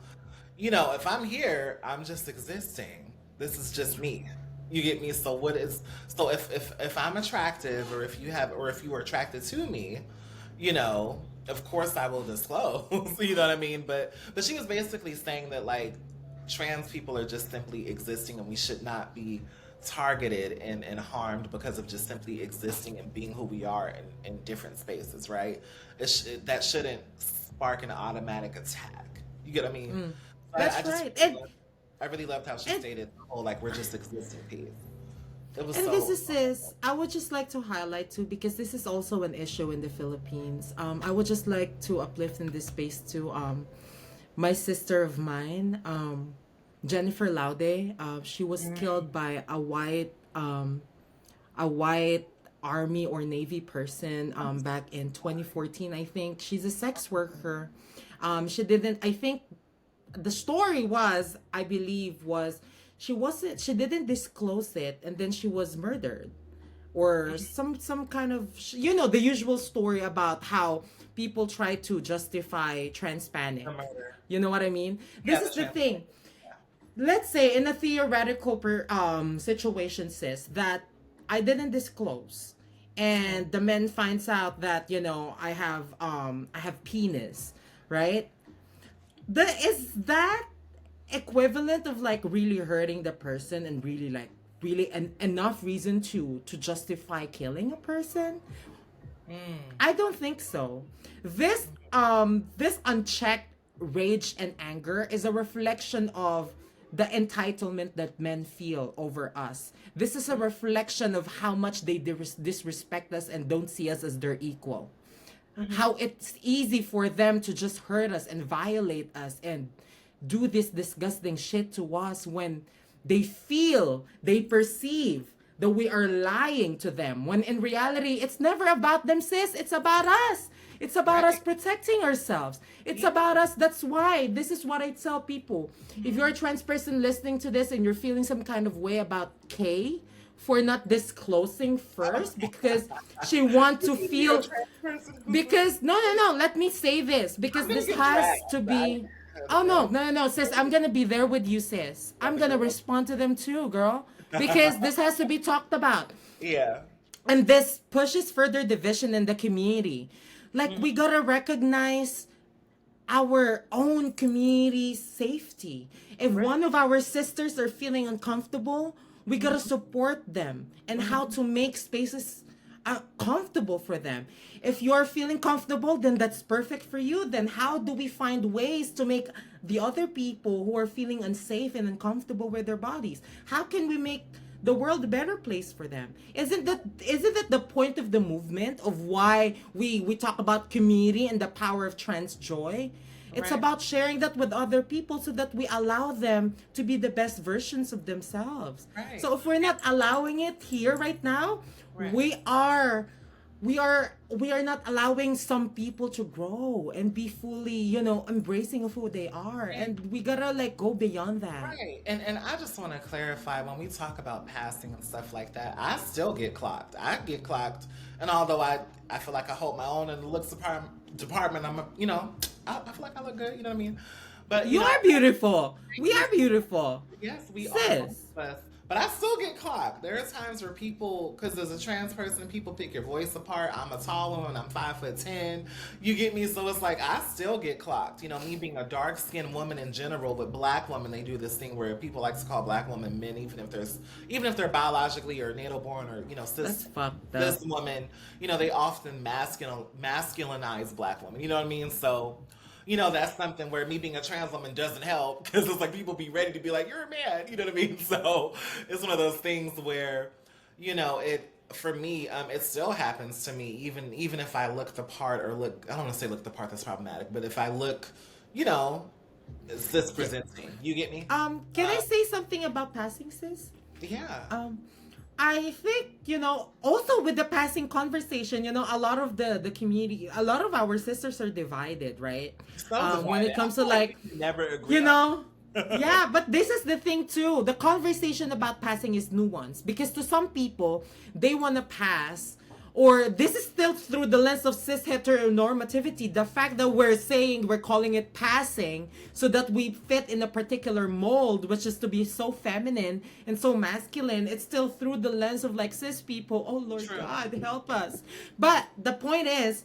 if I'm here, I'm just existing. This is just me. You get me? So what is so if I'm attractive, or if you are attracted to me, of course I will disclose. You know what I mean? But she was basically saying that, like, trans people are just simply existing, and we should not be targeted and harmed because of just simply existing and being who we are in different spaces, right? That shouldn't spark an automatic attack. You get what I mean? I That's just right. I really loved how she And stated the whole, like, we're just existing piece. It was And this so is this. I would just like to highlight too, because this is also an issue in the Philippines. I would just like to uplift in this space too. My sister of mine, Jennifer Laude. She was killed by a white army or navy person back in 2014. I think she's a sex worker. She didn't. I think the story was, I believe, was she didn't disclose it, and then she was murdered, or some kind of, the usual story about how people try to justify trans panic. the murder. You know what I mean? Yeah, This the is the trans. thing. Let's say in a theoretical situation, sis, that I didn't disclose, and the man finds out that I have penis, right? Is that equivalent of, like, really hurting the person, and really, like, really enough reason to justify killing a person? I don't think so. This unchecked rage and anger is a reflection of the entitlement that men feel over us. This is a reflection of how much they disrespect us and don't see us as their equal. How it's easy for them to just hurt us and violate us and do this disgusting shit to us, when they perceive that we are lying to them, when in reality it's never about them, sis. It's about us. It's about us Right. protecting ourselves. It's Yeah. about us. That's why this is what I tell people. If you're a trans person listening to this and you're feeling some kind of way about Kay for not disclosing first, because she want to You're a feel, trans person, because no, let me say this, I'm because gonna this get has dragged. to be. Oh, no, sis, I'm gonna be there with you, sis. I'm gonna respond to them too, girl, because this has to be talked about. Yeah. And this pushes further division in the community. Like, we gotta recognize our own community safety. If one of our sisters are feeling uncomfortable, we gotta support them, and how to make spaces comfortable for them. If you're feeling comfortable, then that's perfect for you. Then how do we find ways to make the other people who are feeling unsafe and uncomfortable with their bodies? How can we make the world a better place for them? Isn't that the point of the movement, of why we talk about community and the power of trans joy? It's Right. about sharing that with other people so that we allow them to be the best versions of themselves. Right. So if we're not allowing it here right now, Right. we are not allowing some people to grow and be fully, embracing of who they are. And we gotta, like, go beyond that. Right. And I just want to clarify, when we talk about passing and stuff like that, I still get clocked. I get clocked. And although I feel like I hold my own in the looks department, I feel like I look good, you know what I mean? But You are beautiful. We are beautiful. yes, we are. Sis. But I still get clocked. There are times where people, because as a trans person, people pick your voice apart. I'm a tall woman. I'm 5'10". You get me? So it's like, I still get clocked. Me being a dark skinned woman in general, but black women, they do this thing where people like to call black women men, even if they're biologically or natal born, or That's cis fucked up. this woman. They often masculinize black women. You know what I mean? So. That's something where me being a trans woman doesn't help, because it's like people be ready to be like, you're a man, you know what I mean? So it's one of those things where, it, for me, it still happens to me, even if I look the part, or I don't want to say look the part, that's problematic, but if I look, cis presenting, you get me? Can I say something about passing, sis? Yeah. I think, also with the passing conversation, a lot of the community, a lot of our sisters are divided, right? So When it divided. comes to, I feel like, we never agree on. yeah, but this is the thing too. The conversation about passing is nuanced, because to some people, they want to pass or this is still through the lens of cis heteronormativity. The fact that we're calling it passing so that we fit in a particular mold, which is to be so feminine and so masculine, it's still through the lens of like cis people. Oh Lord True. God, help us. But the point is,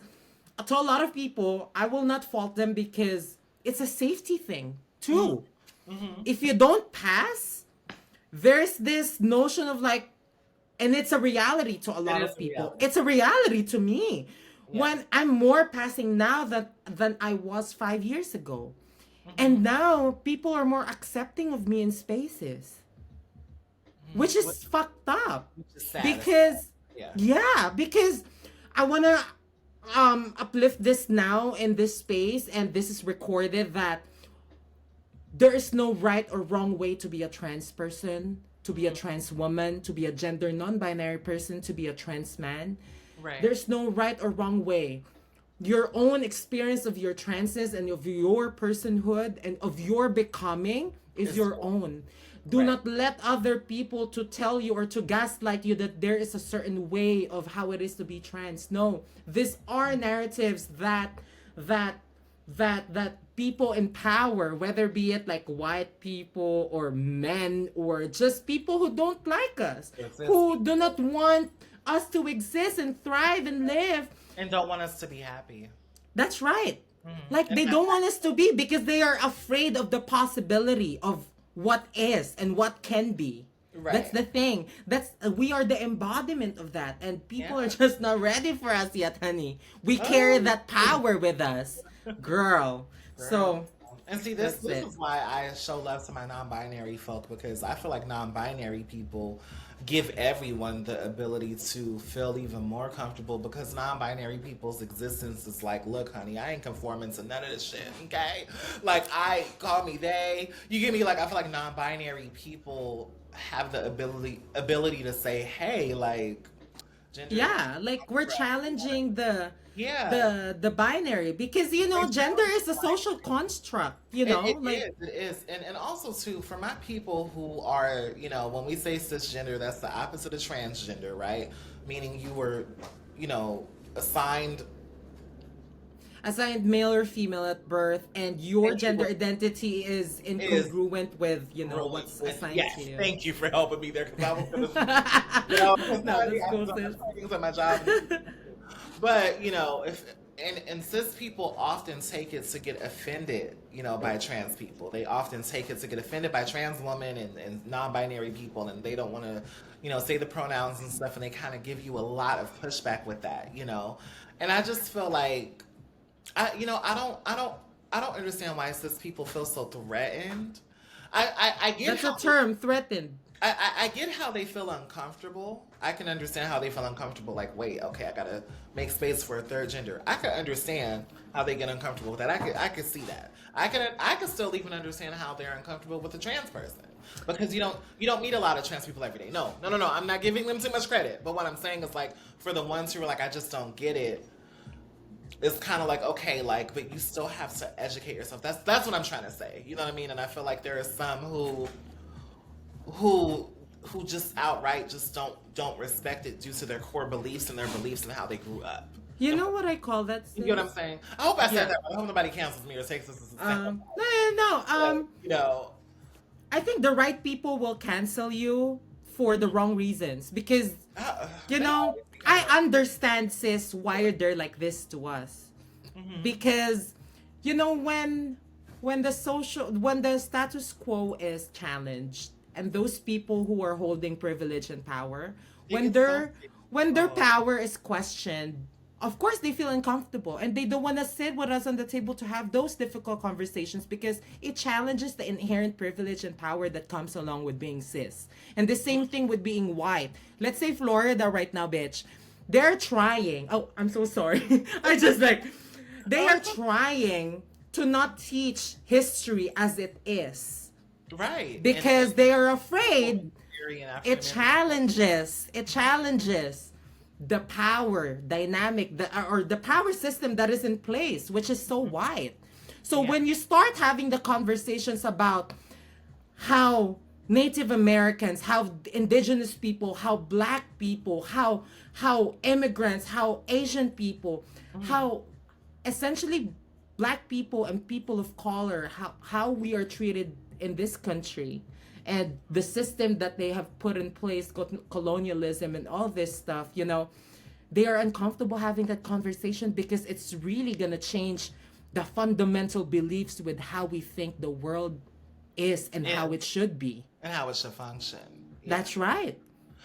to a lot of people, I will not fault them because it's a safety thing too. If you don't pass, there's this notion of like, and it's a reality to a lot of people. It's a reality to me. Yeah. When I'm more passing now than I was 5 years ago. And now people are more accepting of me in spaces. Which is fucked up. Which is sad. Because because I want to uplift this now in this space, and this is recorded, that there is no right or wrong way to be a trans person, to be a trans woman, to be a gender non-binary person, to be a trans man. Right. There's no right or wrong way. Your own experience of your transness and of your personhood and of your becoming is your own. Do not let other people to tell you or to gaslight you that there is a certain way of how it is to be trans. No, these are narratives that people in power, whether be it like white people or men or just people who don't like us, who do not want us to exist and thrive and live. And don't want us to be happy. That's right. Like they don't want us to be because they are afraid of the possibility of what is and what can be. Right. That's the thing. We are the embodiment of that, and people are just not ready for us yet, honey. We carry that power with us, girl. So, and see, this is why I show love to my non-binary folk, because I feel like non-binary people give everyone the ability to feel even more comfortable, because non-binary people's existence is like, look, honey, I ain't conforming to none of this shit, okay? Like, call me they. You get me? Like, I feel like non-binary people have the ability to say, hey, like, gender. Yeah, like we're challenging the binary, because gender is a social construct, it is. And also too, for my people who are, when we say cisgender, that's the opposite of transgender, right? Meaning you were, assigned male or female at birth, and your gender identity is incongruent with what's assigned to you. Thank you for helping me there, because I was going to my job. But and cis people often take it to get offended, by trans people. They often take it to get offended by trans women and non-binary people, and they don't want to, say the pronouns and stuff, and they kind of give you a lot of pushback with that, And I just feel like, I don't understand why cis people feel so threatened. I get that's a term, threatened. I get how they feel uncomfortable. I can understand how they feel uncomfortable. Like, wait, okay, I gotta make space for a third gender. I can understand how they get uncomfortable with that. I could see that. I can still even understand how they're uncomfortable with a trans person, because you don't meet a lot of trans people every day. No. I'm not giving them too much credit. But what I'm saying is, like, for the ones who are like, I just don't get it. It's kind of like, okay, like, but you still have to educate yourself. That's what I'm trying to say. You know what I mean? And I feel like there are some who just outright just don't respect it due to their core beliefs and their beliefs and how they grew up. You know what I call that? You know what I'm saying? I hope I said that, but I hope nobody cancels me or takes this as a No. I think the right people will cancel you for the wrong reasons, because I understand, sis, why they're like this to us. Because when the status quo is challenged, and those people who are holding privilege and power, when their power is questioned, of course they feel uncomfortable, and they don't want to sit with us on the table to have those difficult conversations, because it challenges the inherent privilege and power that comes along with being cis. And the same thing with being white. Let's say Florida right now, bitch. They're trying. Oh, I'm so sorry. They are trying to not teach history as it is. Right. Because they are afraid it challenges the power dynamic, or the power system that is in place, which is so wide. So when you start having the conversations about how Native Americans, how indigenous people, how black people, how immigrants, how Asian people, how essentially black people and people of color, how we are treated in this country, and the system that they have put in place, colonialism and all this stuff, you know, they are uncomfortable having that conversation because it's really going to change the fundamental beliefs with how we think the world is and how it should be. And how it should function. Yeah. That's right.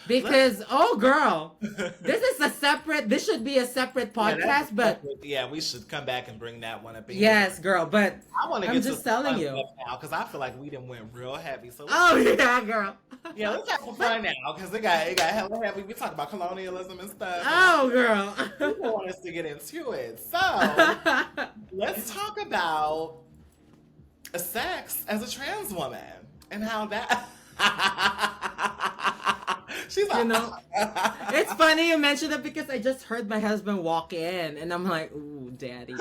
Because, oh girl, this should be a separate podcast, but yeah, we should come back and bring that one up. Yes, girl, but I'm just telling you now because I feel like we done went real heavy. So yeah, girl. Yeah, let's have some fun now because it got hella heavy. We talk about colonialism and stuff. Oh, girl. People want us to get into it. So let's talk about sex as a trans woman and how that. She's like, you know, it's funny you mentioned it because I just heard my husband walk in and I'm like, ooh, daddy.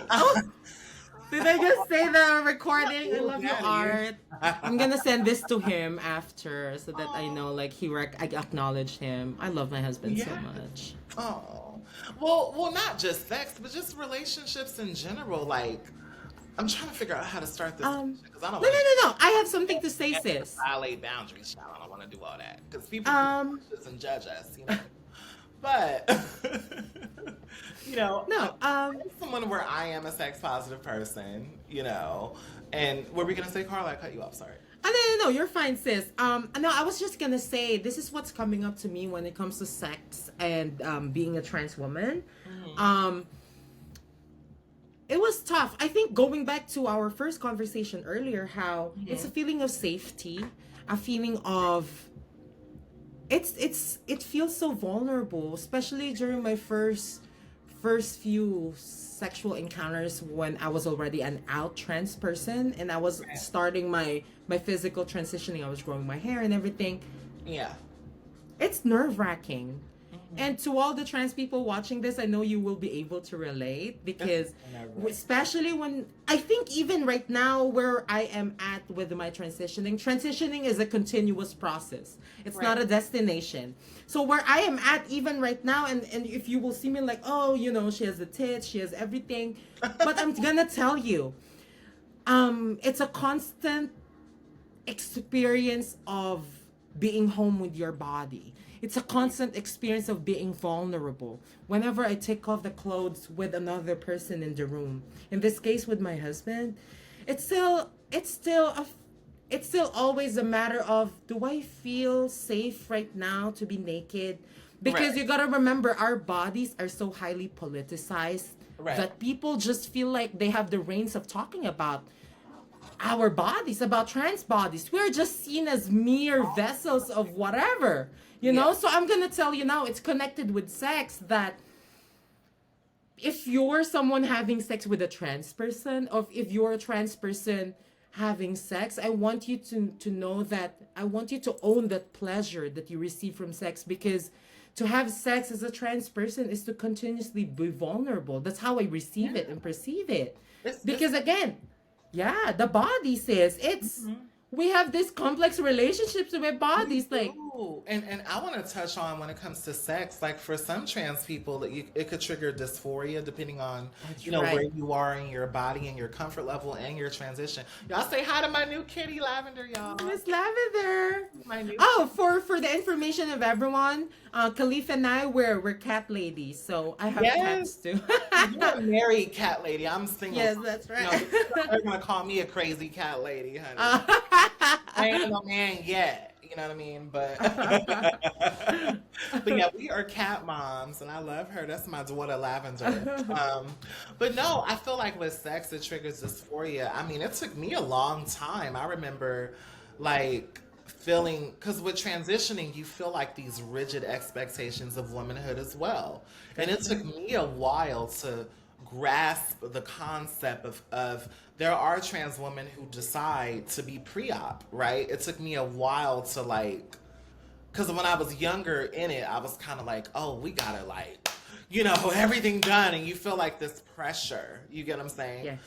Did I just say the recording? I love your art. I'm gonna send this to him after so that I know, like, I acknowledge him. I love my husband so much. Oh, well, not just sex, but just relationships in general. Like, I'm trying to figure out how to start this because I don't. No. I have something to say, sis. Violate boundaries, child. I don't want to do all that because people just and judge us, you know. But you know, I'm someone where I am a sex positive person, you know. And what were we gonna say, Carla? I cut you off. Sorry. No, you're fine, sis. No, I was just gonna say this is what's coming up to me when it comes to sex and being a trans woman. Mm-hmm. It was tough. I think going back to our first conversation earlier, how it's a feeling of safety, a feeling of it feels so vulnerable, especially during my first few sexual encounters when I was already an out trans person and I was starting my physical transitioning. I was growing my hair and everything. Yeah. It's nerve-wracking. And to all the trans people watching this, I know you will be able to relate because especially when I think even right now where I am at with my transitioning is a continuous process. It's not a destination. So where I am at even right now, and if you will see me like, oh, you know, she has the tits, she has everything. But I'm gonna tell you, it's a constant experience of being home with your body. It's a constant experience of being vulnerable. Whenever I take off the clothes with another person in the room, in this case with my husband, it's still always a matter of, do I feel safe right now to be naked? Because you gotta remember, our bodies are so highly politicized that people just feel like they have the reins of talking about our bodies, about trans bodies. We're just seen as mere vessels of whatever. You know, so I'm going to tell you now, it's connected with sex that if you're someone having sex with a trans person, or if you're a trans person having sex, I want you to know that I want you to own that pleasure that you receive from sex, because to have sex as a trans person is to continuously be vulnerable. That's how I receive it and perceive it. Because again, the body says it's... We have this complex relationships with bodies, like. And I want to touch on when it comes to sex, like for some trans people, it could trigger dysphoria depending on where you are in your body and your comfort level and your transition. Y'all say hi to my new kitty, Lavender, y'all. Miss Lavender. My new. For the information of everyone, Khalif and I we're cat ladies, so I have cats too. You're a married cat lady. I'm single. Yes, that's right. They're gonna call me a crazy cat lady, honey. I ain't no man yet. You know what I mean? But yeah, we are cat moms, and I love her. That's my daughter, Lavender. But no, I feel like with sex, it triggers dysphoria. I mean, it took me a long time. I remember, like, feeling, because with transitioning, you feel like these rigid expectations of womanhood as well. And it took me a while to grasp the concept of there are trans women who decide to be pre-op, right? It took me a while to, like, because when I was younger in it, I was kind of like, oh, we gotta, like, everything done, and you feel like this pressure. You get what I'm saying? Yes.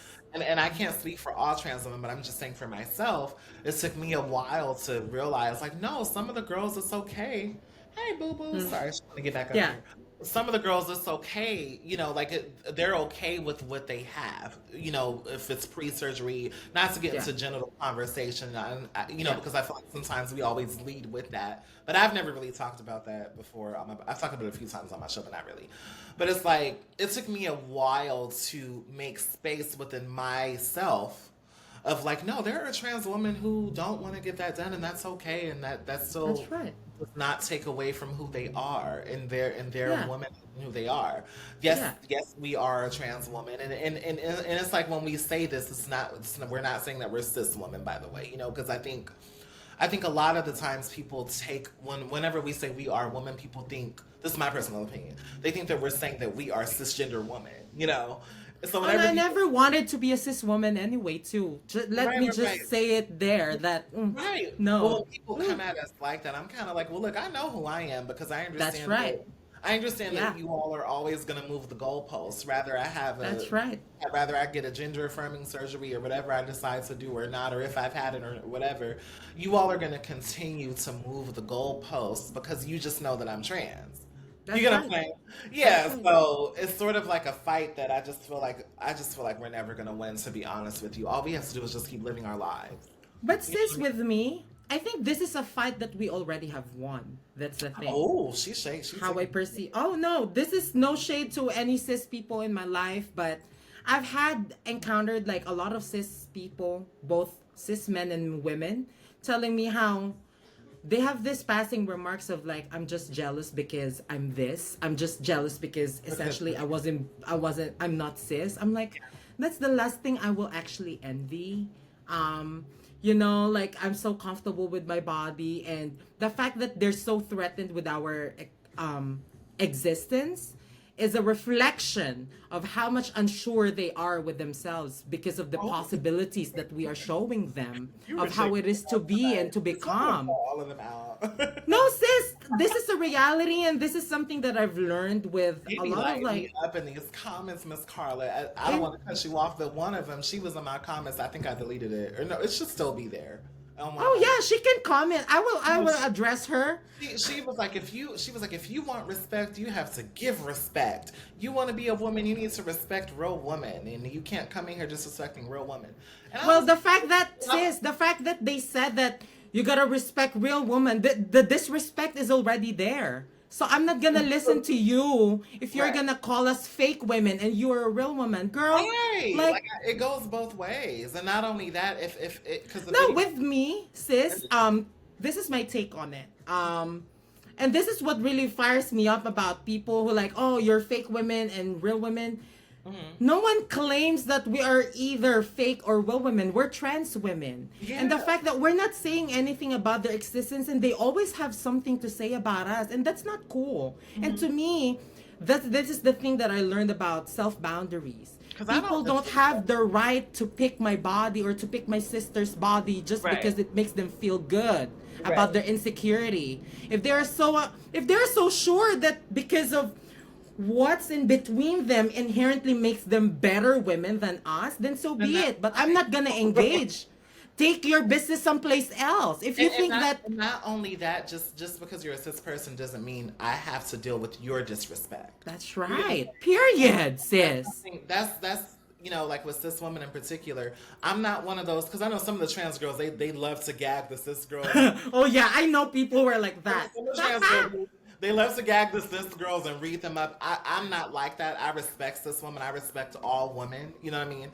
and I can't speak for all trans women, but I'm just saying for myself, it took me a while to realize, like, no, some of the girls, it's okay. Hey, boo boo, Mm. sorry, I just want to get back up Yeah. here. Some of the girls, it's okay, like they're okay with what they have, if it's pre-surgery. Not to get Yeah. into genital conversation, Yeah. because I feel like sometimes we always lead with that. But I've never really talked about that before. I've talked about it a few times on my show, but not really. But it's like it took me a while to make space within myself of like, no, there are trans women who don't want to get that done, and that's okay, and that That's still right. does not take away from who they are and their Yeah. woman and who they are. Yes, Yeah. yes, we are a trans woman, and it's like when we say this, we're not saying that we're cis women, by the way, because I think a lot of the times people take whenever we say we are women, people think this is my personal opinion. They think that we're saying that we are cisgender women. So And whenever I people, never wanted to be a cis woman anyway, too. Let right, me right, right. just say it there that Right. Well, no. when people Mm, come at us like that, I'm kind of like, well, look, I know who I am because that's right. I understand Yeah, that you all are always going to move the goalposts. that's right. Rather I get a gender affirming surgery or whatever I decide to do or not, or if I've had it or whatever, you all are going to continue to move the goalposts because you just know that I'm trans. You That's get what I'm right. saying? That's Yeah, right. so it's sort of like a fight that I just feel like we're never gonna win, to be honest with you. All we have to do is just keep living our lives. But You know what sis, I mean? with me, I think this is a fight that we already have won. That's the thing. Oh, she shakes. She How I taking. perceive. Oh no, this is no shade to any cis people in my life, but I've had encountered like a lot of cis people, both cis men and women, telling me how they have this passing remarks of like, I'm just jealous because I'm this, I'm just jealous because Because essentially I'm not cis. I'm like, that's the last thing I will actually envy. um like, I'm so comfortable with my body, and the fact that they're so threatened with our um existence is a reflection of how much unsure they are with themselves because of the oh, possibilities that we are showing them you were of how shaking it is them to up be and tonight. to I'm gonna become. call all of them out. No, sis, this is a reality, and this is something that I've learned with They a be lot of lighting me like, up in these comments, Miss Carla. I don't and want to cut you off, but one of them, she was in my comments. I think I deleted it, or no, it should still be there. On one of oh my. yeah, she can comment. I No, will address her. she was like, if you want respect, you have to give respect. You want to be a woman, you need to respect real women, and you can't come in here disrespecting real women. And I Well, was, the fact that, I- sis, the fact that they said that you gotta respect real women, the disrespect is already there. So I'm not gonna listen to you if you're right, gonna call us fake women and you're a real woman, girl. right, like Like, it goes both ways, and not only that, if it because the no, video. with me, sis, this is my take on it. And this is what really fires me up about people who like, oh, you're fake women and real women. Mhm. No one claims that we are either fake or real women. We're trans women. And the Yeah. fact that we're not saying anything about their existence and they always have something to say about us, and that's not cool. And to me, this is the thing that I learned about self boundaries. Because I People don't don't disagree. have the right to pick my body or to pick my sister's body just Right. because it makes them feel good Right. about their insecurity. If they're so sure that because of what's in between them inherently makes them better women than us, then so And be that's it. But I'm not gonna fine. engage. Take your business someplace else. If you And think not, that, and not only that, just because you're a cis person doesn't mean I have to deal with your disrespect. that's You get what I'm right. saying? Period, That's sis. something that's like with cis women in particular. I'm not one of those because I know some of the trans girls they love to gag the cis girls. Oh yeah, I know people who are like Some that. some of the trans girls they love to gag the cis girls and read them up. I'm not like that. I respect cis women. I respect all women. You know what I mean?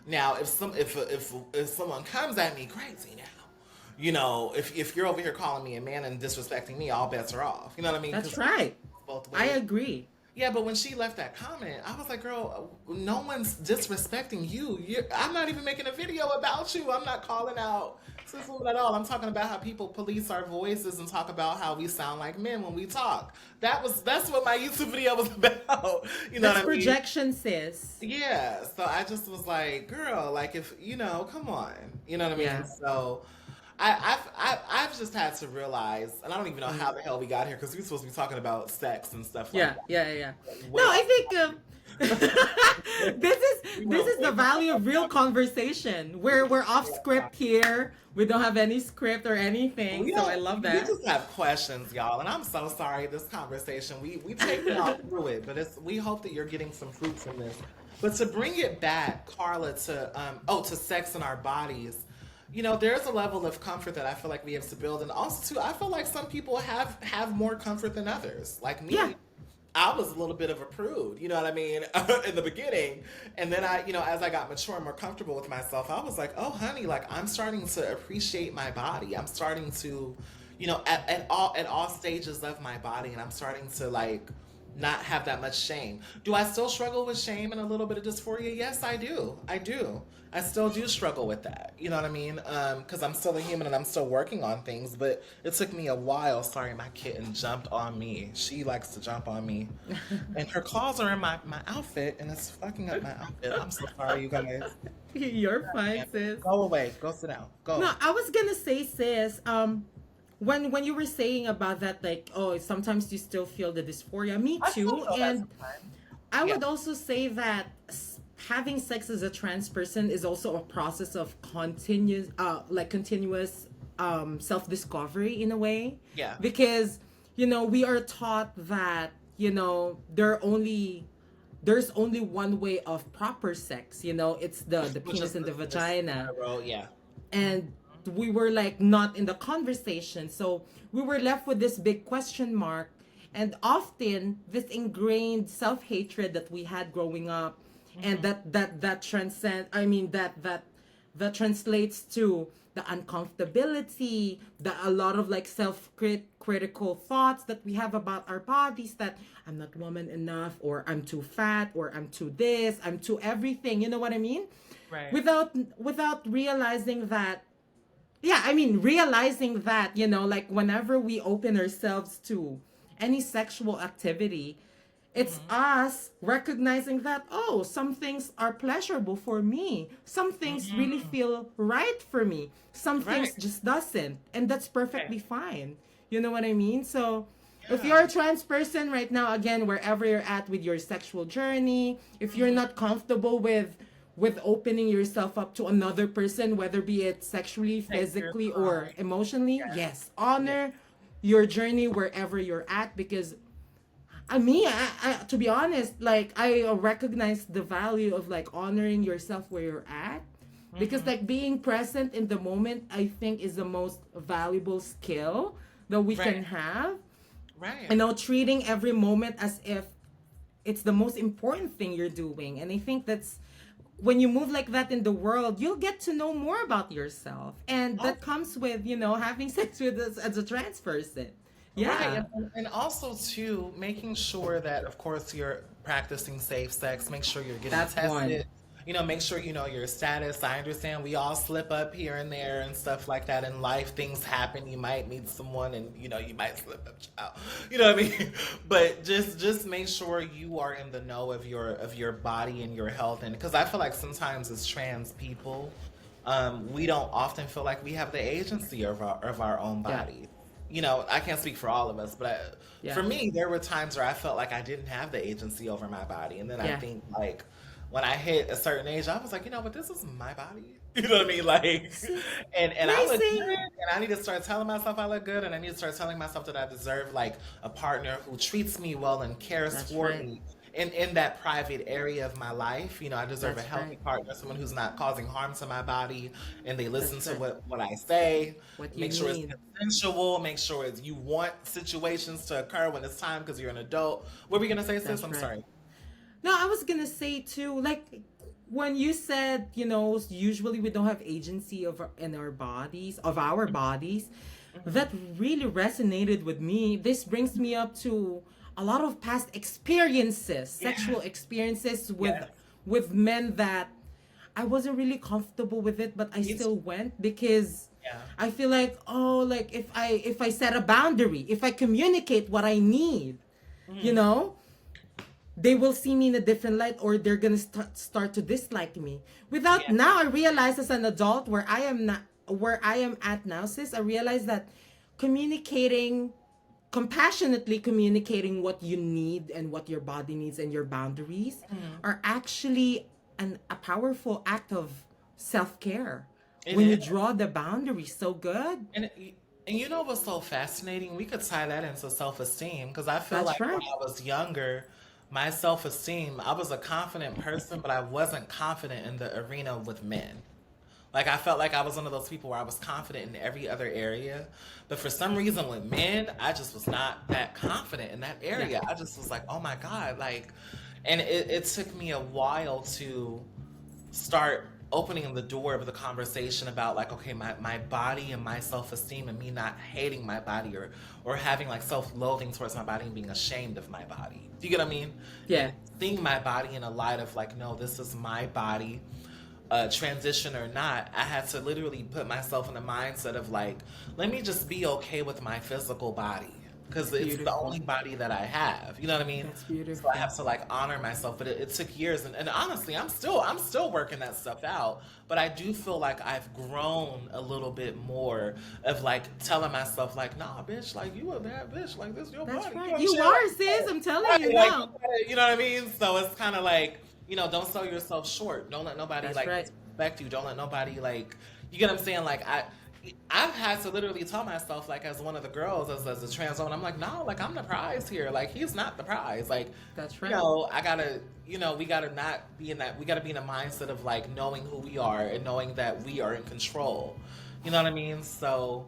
Now, if someone comes at me crazy now, if you're over here calling me a man and disrespecting me, all bets are off. You know what I mean? That's Because right. both I ways. agree. Yeah, but when she left that comment, I was like, girl, no one's disrespecting you. I'm not even making a video about you. I'm not calling out cis women at all. I'm talking about how people police our voices and talk about how we sound like men when we talk. That's what my YouTube video was about. You know That's what I mean? projection, sis. Yeah. So I just was like, girl, like if come on. You know what I mean? Yeah. So I've just had to realize, and I don't even know how the hell we got here because we're supposed to be talking about sex and stuff like Yeah, that. yeah, yeah. No, Way I off. think This is the value of real conversation. We're off script here. We don't have any script or anything. We So don't. I love We that. just have questions, y'all, and I'm so sorry. This conversation, we take y'all through it, but we hope that you're getting some fruit from this. But to bring it back, Carla, to sex in our bodies, there's a level of comfort that I feel like we have to build, and also too, I feel like some people have more comfort than others. Like me, Yeah. I was a little bit of a prude, you know what I mean, in the beginning. And then as I got mature and more comfortable with myself, I was like, oh, honey, like I'm starting to appreciate my body. I'm starting to, at all stages of my body, and I'm starting to like not have that much shame. Do I still struggle with shame and a little bit of dysphoria? Yes, I do. I do. I still do struggle with that. You know what I mean? Because I'm still a human and I'm still working on things. But it took me a while. Sorry, my kitten jumped on me. She likes to jump on me. And her claws are in my outfit and it's fucking up my outfit. I'm so sorry, you guys. You're fine, sis. Go away. Go sit down. Go. No, I was gonna say, sis, when you were saying about that, like, oh, sometimes you still feel the dysphoria. Me I still too. feel that And sometimes. I Yeah. would also say that having sex as a trans person is also a process of continuous self discovery in a way. Yeah. Because we are taught that there's only one way of proper sex. It's the Which penis is and the vagina, yeah. and we were like not in the conversation, so we were left with this big question mark, and often this ingrained self-hatred that we had growing up, and that transcend I mean that translates to the uncomfortability, a lot of like critical thoughts that we have about our bodies, that I'm not woman enough, or I'm too fat, or I'm too this, I'm too everything, you know what I mean? Right. Without realizing that, yeah, I mean, realizing that, like whenever we open ourselves to any sexual activity, it's us recognizing that, oh, some things are pleasurable for me. Some things really feel right for me. Some things Right. just doesn't. And that's perfectly fine. You know what I mean? So if Yeah. you're a trans person right now, again, wherever you're at with your sexual journey, if you're not comfortable with opening yourself up to another person, whether be it sexually, Take your physically, or time. emotionally, Yeah. yes, honor your journey wherever you're at. Because to be honest, like I recognize the value of like honoring yourself where you're at, because like being present in the moment, I think, is the most valuable skill that we can Right. have. Right. Treating every moment as if it's the most important thing you're doing. And I think that's when you move like that in the world, you'll get to know more about yourself. And Oh, that comes with, having sex with us as a trans person. right. Yeah. And also too, making sure that of course you're practicing safe sex, make sure you're getting That's one. tested. Make sure you know your status. I understand we all slip up here and there and stuff like that in life. Things happen. You might meet someone and you might slip up, child. You know what I mean? But just make sure you are in the know of your body and your health. And because I feel like sometimes as trans people, we don't often feel like we have the agency of our own Yeah. body. I can't speak for all of us, but Yeah. for me, there were times where I felt like I didn't have the agency over my body. And then I Yeah. think like when I hit a certain age, I was like, but this is my body. You know what I mean? Like, and I look Amazing. good, and I need to start telling myself I look good, and I need to start telling myself that I deserve like a partner who treats me well and cares That's for right. me in that private area of my life. I deserve a That's healthy right. partner, someone who's not causing harm to my body, and they listen That's to right. what I say. What you Make sure it's need. consensual. Make sure you want situations to occur when it's time because you're an adult. What were we gonna say, sis? That's I'm right. sorry. No, I was gonna say too, like when you said, usually we don't have agency in our bodies, that really resonated with me. This brings me up to a lot of past experiences, Yeah. sexual experiences Yes. with men that I wasn't really comfortable with it, but I Me too. still went because Yeah. I feel like, oh, like if I set a boundary, if I communicate what I need, you know, they will see me in a different light, or they're gonna start to dislike me. Without Yeah. now, I realize as an adult where I am at now, sis. I realize that communicating compassionately communicating what you need and what your body needs and your boundaries are actually a powerful act of self-care It when you is. draw the boundaries so good. And you know what's so fascinating? We could tie that into self-esteem because I feel That's like when right. I was younger, my self-esteem, I was a confident person, but I wasn't confident in the arena with men. Like I felt like I was one of those people where I was confident in every other area, but for some reason with men, I just was not that confident in that Yeah, area. I just was like, oh my God, like, and it took me a while to start opening the door of the conversation about like, okay, my body and my self-esteem and me not hating my body or having like self-loathing towards my body and being ashamed of my body. Do you get what I mean? yeah, And seeing my body in a light of like, no, this is my body, transition or not, I had to literally put myself in the mindset of like, let me just be okay with my physical body because that's it's the beautiful. only body that I have. You know what I mean? That's So I beautiful. have to like honor myself, but it took years, and honestly, I'm still working that stuff out. But I do feel like I've grown a little bit more of like telling myself like, nah, bitch, like you a bad bitch, like this your That's body. You know right. what I'm You saying? are, sis. I'm telling Right, you like now. you know what I mean? So it's kind of like, don't sell yourself short. Don't let nobody That's like right. disrespect you. Don't let nobody like, you get what I'm saying? Like I've had to literally tell myself like as one of the girls as a trans woman, I'm like, no, like I'm the prize here. Like he's not the prize. Like, That's right. I gotta, we gotta not be in that. We gotta be in a mindset of like knowing who we are and knowing that we are in control. You know what I mean? So.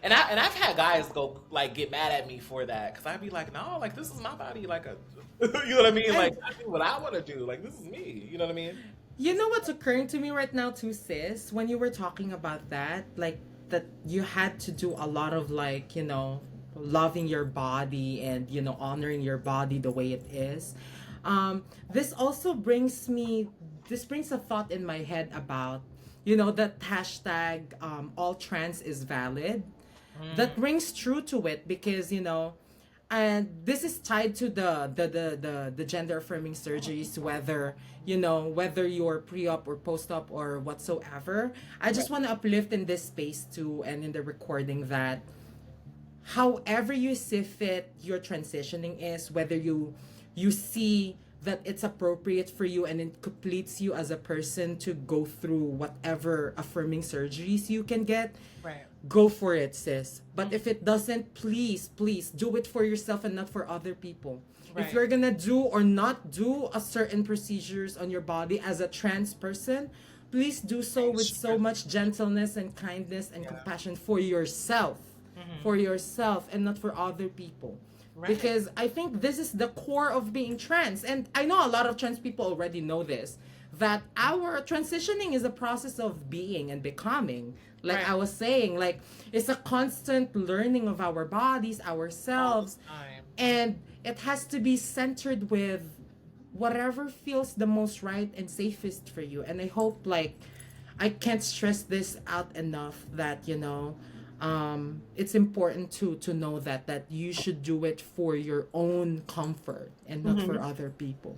And I've had guys go like get mad at me for that because I'd be like, no, like this is my body, like a, you know what I mean? Like And I do what I want to do. Like this is me. You know what I mean? you know what's occurring to me right now too, sis? When you were talking about that, like that you had to do a lot of like, loving your body and, honoring your body the way it is. This also this brings a thought in my head about, that hashtag all trans is valid. That Mm, rings true to it because, and this is tied to the gender affirming surgeries, whether you're pre-op or post-op or whatsoever. I right. just want to uplift in this space too and in the recording that however you see fit your transitioning is, whether you see that it's appropriate for you and it completes you as a person to go through whatever affirming surgeries you can get, Right. go for it, sis. But Mm, if it doesn't, please do it for yourself and not for other people. If right. you're gonna do or not do a certain procedures on your body as a trans person, please do so Make with sure. so much gentleness and kindness and Yeah. compassion for yourself. Hmm. For yourself and not for other people. Right. Because I think this is the core of being trans. And I know a lot of trans people already know this, that our transitioning is a process of being and becoming. Like Right. I was saying, like it's a constant learning of our bodies, All the ourselves, time. and it has to be centered with whatever feels the most right and safest for you. And I hope, like, I can't stress this out enough that, it's important to know that you should do it for your own comfort and not for Hmm. other people.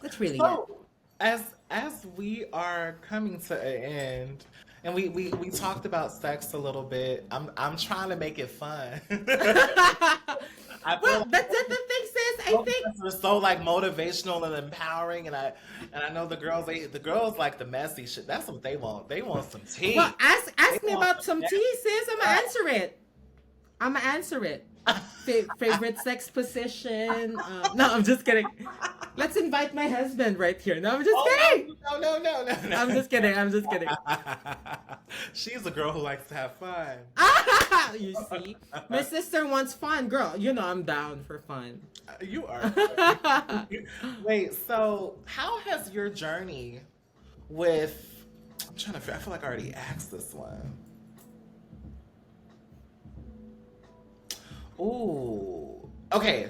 That's really it. So, as we are coming to an end, and we talked about sex a little bit, I'm trying to make it fun. I feel Well, that's it. The thing says, I think. we're so like motivational and empowering, and I know the girls like the messy shit. That's what they want. They want some Well, tea. They ask me want about some some nasty tea, sis. I'm gonna stuff. answer it. I'm gonna answer it. Favorite sex position? No, I'm just kidding. Let's invite my husband right here. No, I'm just Oh kidding. no no no no no I'm just kidding. I'm just kidding. no. She's a girl who likes to have fun. You see, my sister wants fun, girl. You know I'm down for fun. You are. Wait, so how has your journey with? I'm trying to. I feel like I already asked this one. Ooh. Okay.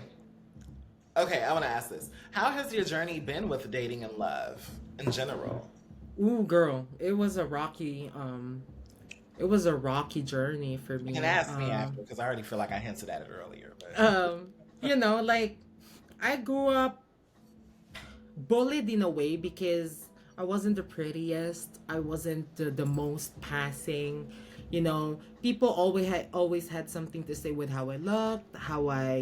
Okay. I want to ask this. How has your journey been with dating and love in general? Ooh, girl, it was a rocky journey for You can me. ask me after because I already feel like I hinted at it earlier. But Um, like I grew up bullied in a way because I wasn't the prettiest. I wasn't the most passing. People always had something to say with how I looked, how I.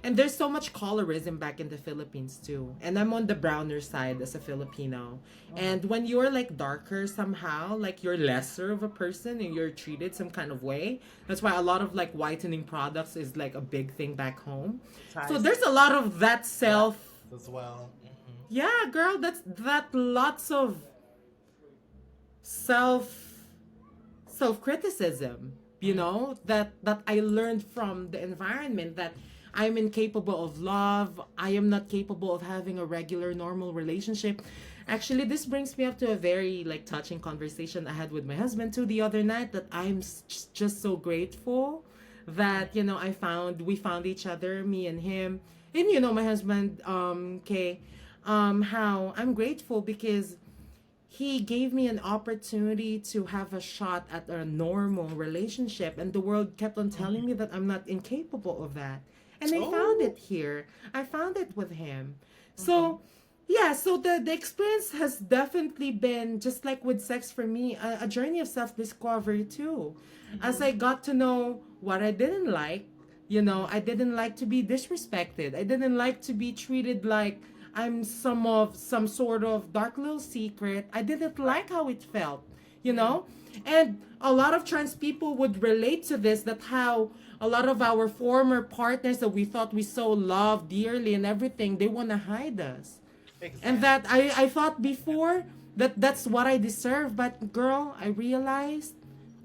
And there's so much colorism back in the Philippines too. And I'm on the browner side as a Filipino. And when you're like darker somehow, like you're lesser of a person and you're treated some kind of way. That's why a lot of like whitening products is like a big thing back home. So Ties there's a lot of that as well. yeah, girl, that lots of self self-criticism, that I learned from the environment, that I'm incapable of love, I am not capable of having a regular normal relationship. Actually, this brings me up to a very like touching conversation I had with my husband too the other night, that just so grateful that we found each other, me and him, and my husband, Kay, how I'm grateful because he gave me an opportunity to have a shot at a normal relationship, and the world kept on telling me that I'm not incapable of that, and I found Oh. it here. I found it with him. So yeah, so the experience has definitely been just like with sex for me, a journey of self-discovery too, as I got to know what I didn't like. I didn't like to be disrespected. I didn't like to be treated like I'm some sort of dark little secret. I didn't like how it felt, you know? And a lot of trans people would relate to this, that how a lot of our former partners that we thought we so loved dearly and everything, they want to hide us. And Exactly. that I thought before that that's what I deserve, but girl, I realized,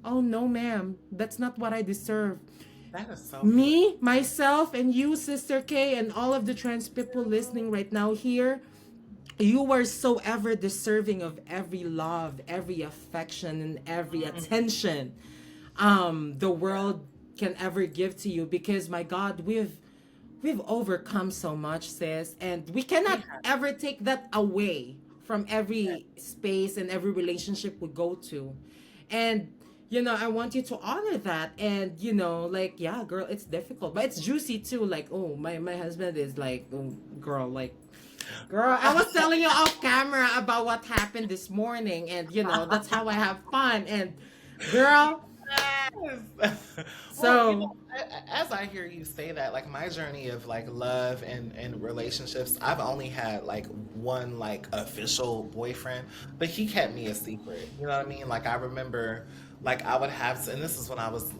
oh no, ma'am, that's not what I deserve. That is so beautiful. Me, myself, and you, Sister K, and all of the trans people listening right now here, you are so ever deserving of every love, every affection, and every attention the world can ever give to you, because my God, we've overcome so much, sis, and we We cannot have. ever take that away from every space and every relationship we go to. And I want you to honor that. And like, yeah, girl, it's difficult, but it's juicy too. Like, oh, my husband is like, oh, girl, like, girl, I was telling you off camera about what happened this morning, and that's how I have fun. And girl, Yes. Well, so as I hear you say that, like my journey of like love and relationships, I've only had like one like official boyfriend, but he kept me a secret. You know what I mean? Like I remember, like I would have to, and this is when I was,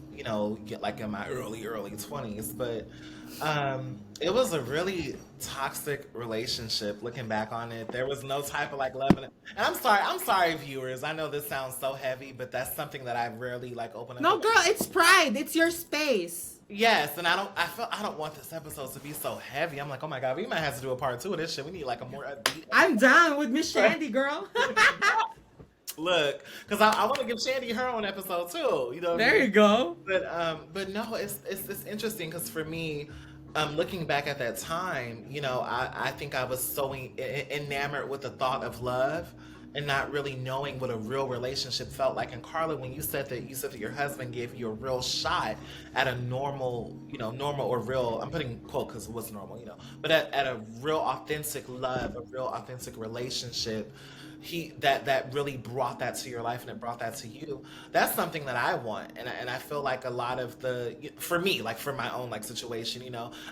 like in my early 20s, but it was a really toxic relationship. Looking back on it, there was no type of like love in it. And I'm sorry, viewers. I know this sounds so heavy, but that's something that I rarely like open up no, about. girl, it's pride. It's your space. Yes, and I don't want this episode to be so heavy. I'm like, oh my God, we might have to do a part two of this shit. We need like a more upbeat I'm down with Miss episode. Shandy, girl. Look, because I want to give Shandy her own episode too. You know what I There mean? you go. But no, it's interesting because for me, looking back at that time, I think I was so enamored with the thought of love and not really knowing what a real relationship felt like. And Carla, when you said that your husband gave you a real shot at a normal, normal or real, I'm putting quote because it was normal, but at a real authentic love, a real authentic relationship, that really brought that to your life and it brought that to you. That's something that I want, and I feel like a lot of for me, like for my own like situation,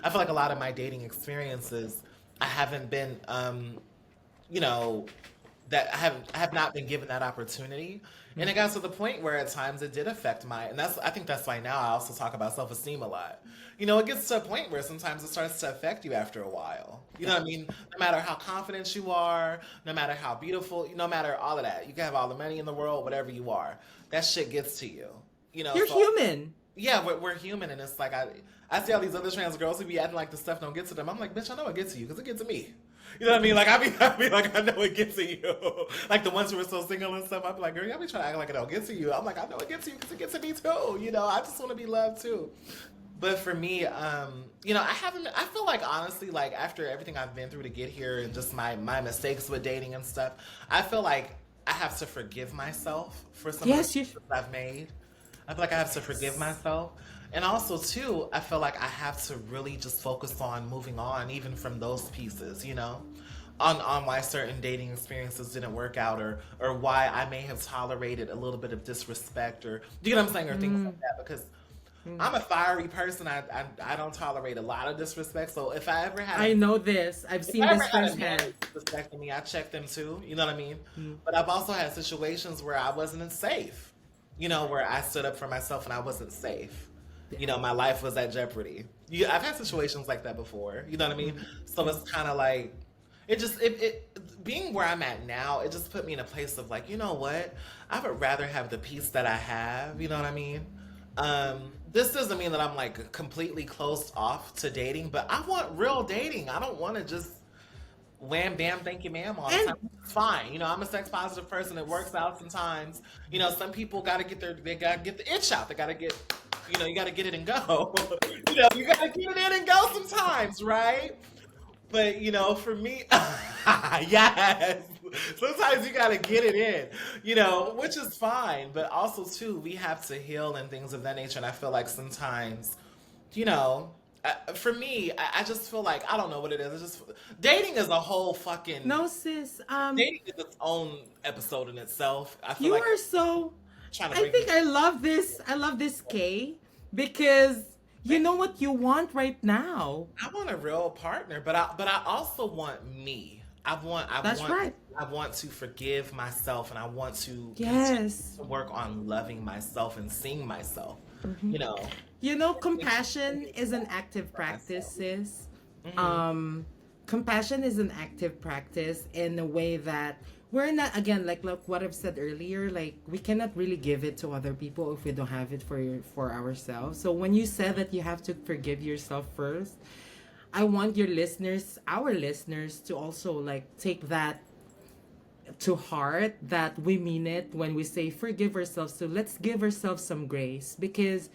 I feel like a lot of my dating experiences, I haven't been you know that I have not been given that opportunity. And it got to the point where at times it did affect and I think that's why now I also talk about self-esteem a lot. It gets to a point where sometimes it starts to affect you after a while. You know what I mean? No matter how confident you are, no matter how beautiful, no matter all of that. You can have all the money in the world, whatever you are. That shit gets to you. You're So human. yeah, we're human, and it's like I see all these other trans girls who be acting like the stuff don't get to them. I'm like, bitch, I know it gets to you because it gets to me. You know what I mean? Like I be like, I know it gets to you. Like the ones who are so single and stuff. I be like, girl, y'all be trying to act like it don't get to you. I'm like, I know it gets to you because it gets to me too. I just want to be loved too. But for me, I haven't. I feel like honestly, like after everything I've been through to get here and just my mistakes with dating and stuff, I feel like I have to forgive myself for some of the Yes, you. choices I've made. I feel like I have to forgive myself. And also, too, I feel like I have to really just focus on moving on, even from those pieces. on why certain dating experiences didn't work out, or why I may have tolerated a little bit of disrespect, or do you know what I'm saying, or things like that, because I'm a fiery person. I don't tolerate a lot of disrespect. So if I ever had I know this. I've if seen I ever this had a man firsthand. disrespecting me, I check them too. You know what I mean? But I've also had situations where I wasn't safe. You know, where I stood up for myself and I wasn't safe. You know, my life was at jeopardy. I've had situations like that before. You know what I mean? So it's kind of like it being where I'm at now. It just put me in a place of like, you know what? I would rather have the peace that I have. You know what I mean? This doesn't mean that I'm like completely closed off to dating, but I want real dating. I don't want to just wham bam thank you ma'am all the And time. It's fine. You know, I'm a sex positive person. It works out sometimes. You know, some people gotta get they gotta get the itch out. They gotta get, you know, you gotta get it and go. You know, you gotta get it in and go sometimes, right? But you know, for me, yes. Sometimes you gotta get it in, you know, which is fine. But also too, we have to heal and things of that nature. And I feel like sometimes, you know, for me, I just feel like I don't know what it is. It's just dating is a whole fucking no, sis. dating is its own episode in itself. I feel You like are so. trying to I bring think I love this. I love this, Kay, because you know what you want right now. I want a real partner, but I also want me. That's right. I want to forgive myself, and I want to continue Yes. to work on loving myself and seeing myself. You know, You know, compassion is an active practice, myself. sis. Hmm. Um, Compassion is an active practice in a way that we're not, again, like look what I've said earlier, like we cannot really give it to other people if we don't have it for ourselves. So when you said that you have to forgive yourself first, I want your listeners, our listeners, to also like take that to heart, that we mean it when we say forgive ourselves. So let's give ourselves some grace, because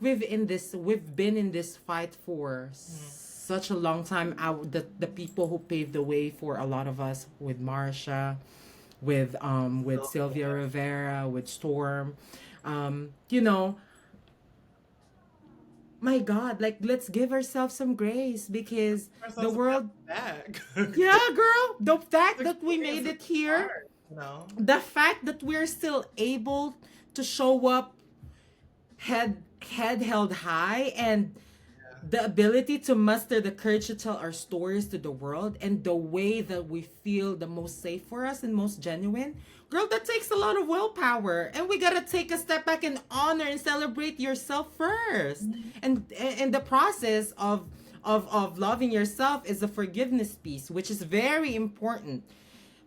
we've been in this fight for such a long time. The people who paved the way for a lot of us, with Marsha, with So, Sylvia yeah, Rivera, with Storm, you know, my God, like let's give ourselves some grace, because the ourselves world, a pat on the back. yeah, girl, the fact This that we experience made is it here, hard, you know. the fact that we're still able to show up head held high, and Yeah. the ability to muster the courage to tell our stories to the world, and the way that we feel the most safe for us and most genuine, girl, that takes a lot of willpower, and we gotta take a step back and honor and celebrate yourself first. And the process of loving yourself is the forgiveness piece, which is very important,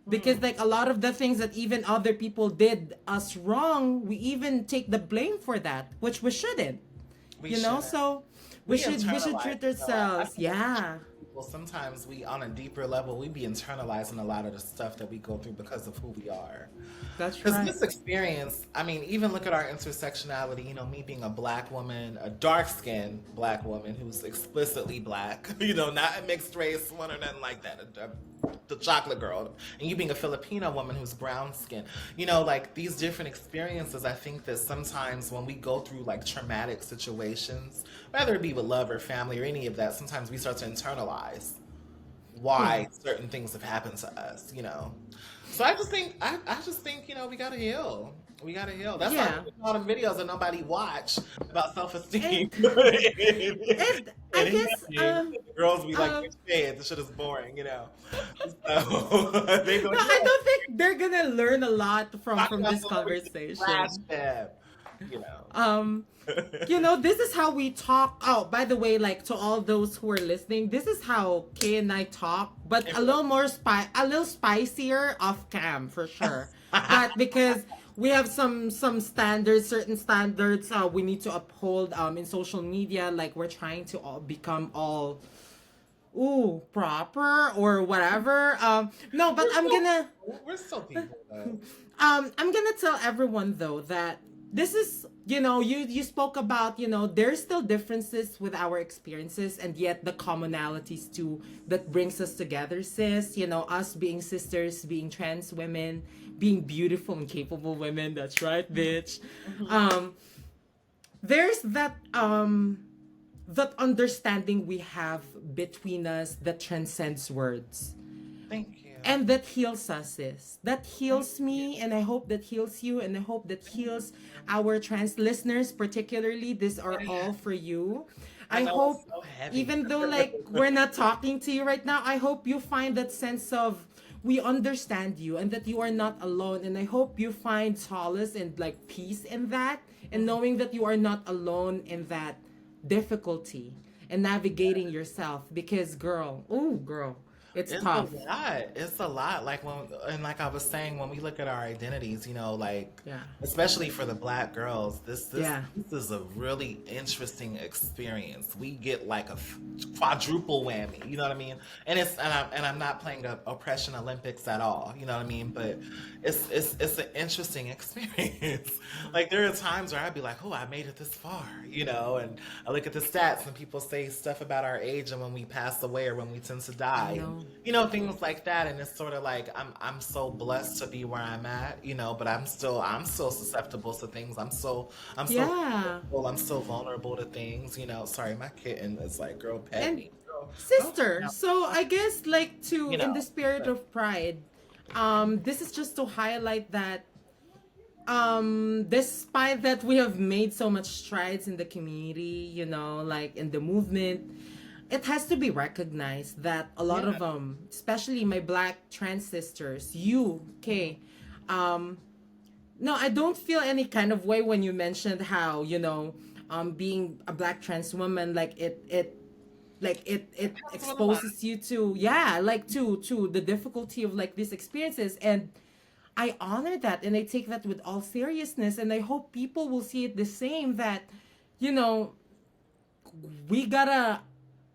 because like a lot of the things that even other people did us wrong, we even take the blame for that, which we shouldn't, We you know. shouldn't. So we We should internalize, treat you know. I ourselves, feel like yeah. people sometimes we on a deeper level we be internalizing a lot of the stuff that we go through because of who we are. That's Because right. this experience, I mean, even look at our intersectionality, you know, me being a black woman, a dark skinned black woman who's explicitly black, you know, not a mixed race one or nothing like that, the chocolate girl, and you being a Filipino woman who's brown skinned, you know, like these different experiences. I think that sometimes when we go through like traumatic situations, whether it be with love or family or any of that, sometimes we start to internalize Yeah. why certain things have happened to us, you know. So I just think, you know, we gotta heal. We gotta heal. That's why Yeah. I'm all them videos that nobody watch about self esteem And and and I guess healing. The girls be like, um bitch, hey, this shit is boring, you know. So they go, no, I yeah, don't think they're gonna learn a lot talk from about this something we can trash conversation. them, you know. um you know, this is how we talk. Oh, by the way, like to all those who are listening, this is how Kay and I talk, but a little more a little spicier off cam for sure. But because we have some standards, certain standards we need to uphold in social media, like we're trying to all become all proper or whatever. No, but we're I'm still gonna we're still people though. I'm gonna tell everyone though that this is, you know, you spoke about, you know, there's still differences with our experiences, and yet the commonalities too that brings us together, sis. You know, us being sisters, being trans women, being beautiful and capable women. That's right, bitch. Mhm. Um, there's that understanding we have between us that transcends words. Thank you. And that heals us, sis. That heals me, and I hope that heals you, and I hope that heals our trans listeners, particularly. These are all for you. I I know it's hope, so heavy. even though like we're not talking to you right now, I hope you find that sense of we understand you and that you are not alone. And I hope you find solace and like peace in that, and knowing that you are not alone in that difficulty and navigating yourself. Because girl, it's It's a tough. lot. It's a lot. Like when, and like I was saying, when we look at our identities, like Yeah. especially for the black girls, Yeah. this is a really interesting experience. We get like a quadruple whammy. You know what I mean? And I'm not playing a oppression Olympics at all. You know what I mean? But it's an interesting experience. Like there are times where I'd be like, oh, I made it this far. And I look at the stats and people say stuff about our age and when we pass away or when we tend to I die. know. Things like that, and it's sort of like I'm so blessed to be where I'm at, but I'm still susceptible to things. Yeah. I'm still vulnerable to things. Sorry, my kitten is like, girl, pet And me, girl. Oh, sister, no, so I guess like to you in the know. spirit But of pride, this is just to highlight that despite that we have made so much strides in the community, like in the movement, it has to be recognized that a lot yeah, of especially my black trans sisters, you, okay, um no, I don't feel any kind of way when you mentioned how, being a black trans woman, like it it comes with a lot. exposes you to, yeah, like to the difficulty of like these experiences. And I honor that and I take that with all seriousness, and I hope people will see it the same, that you know we gotta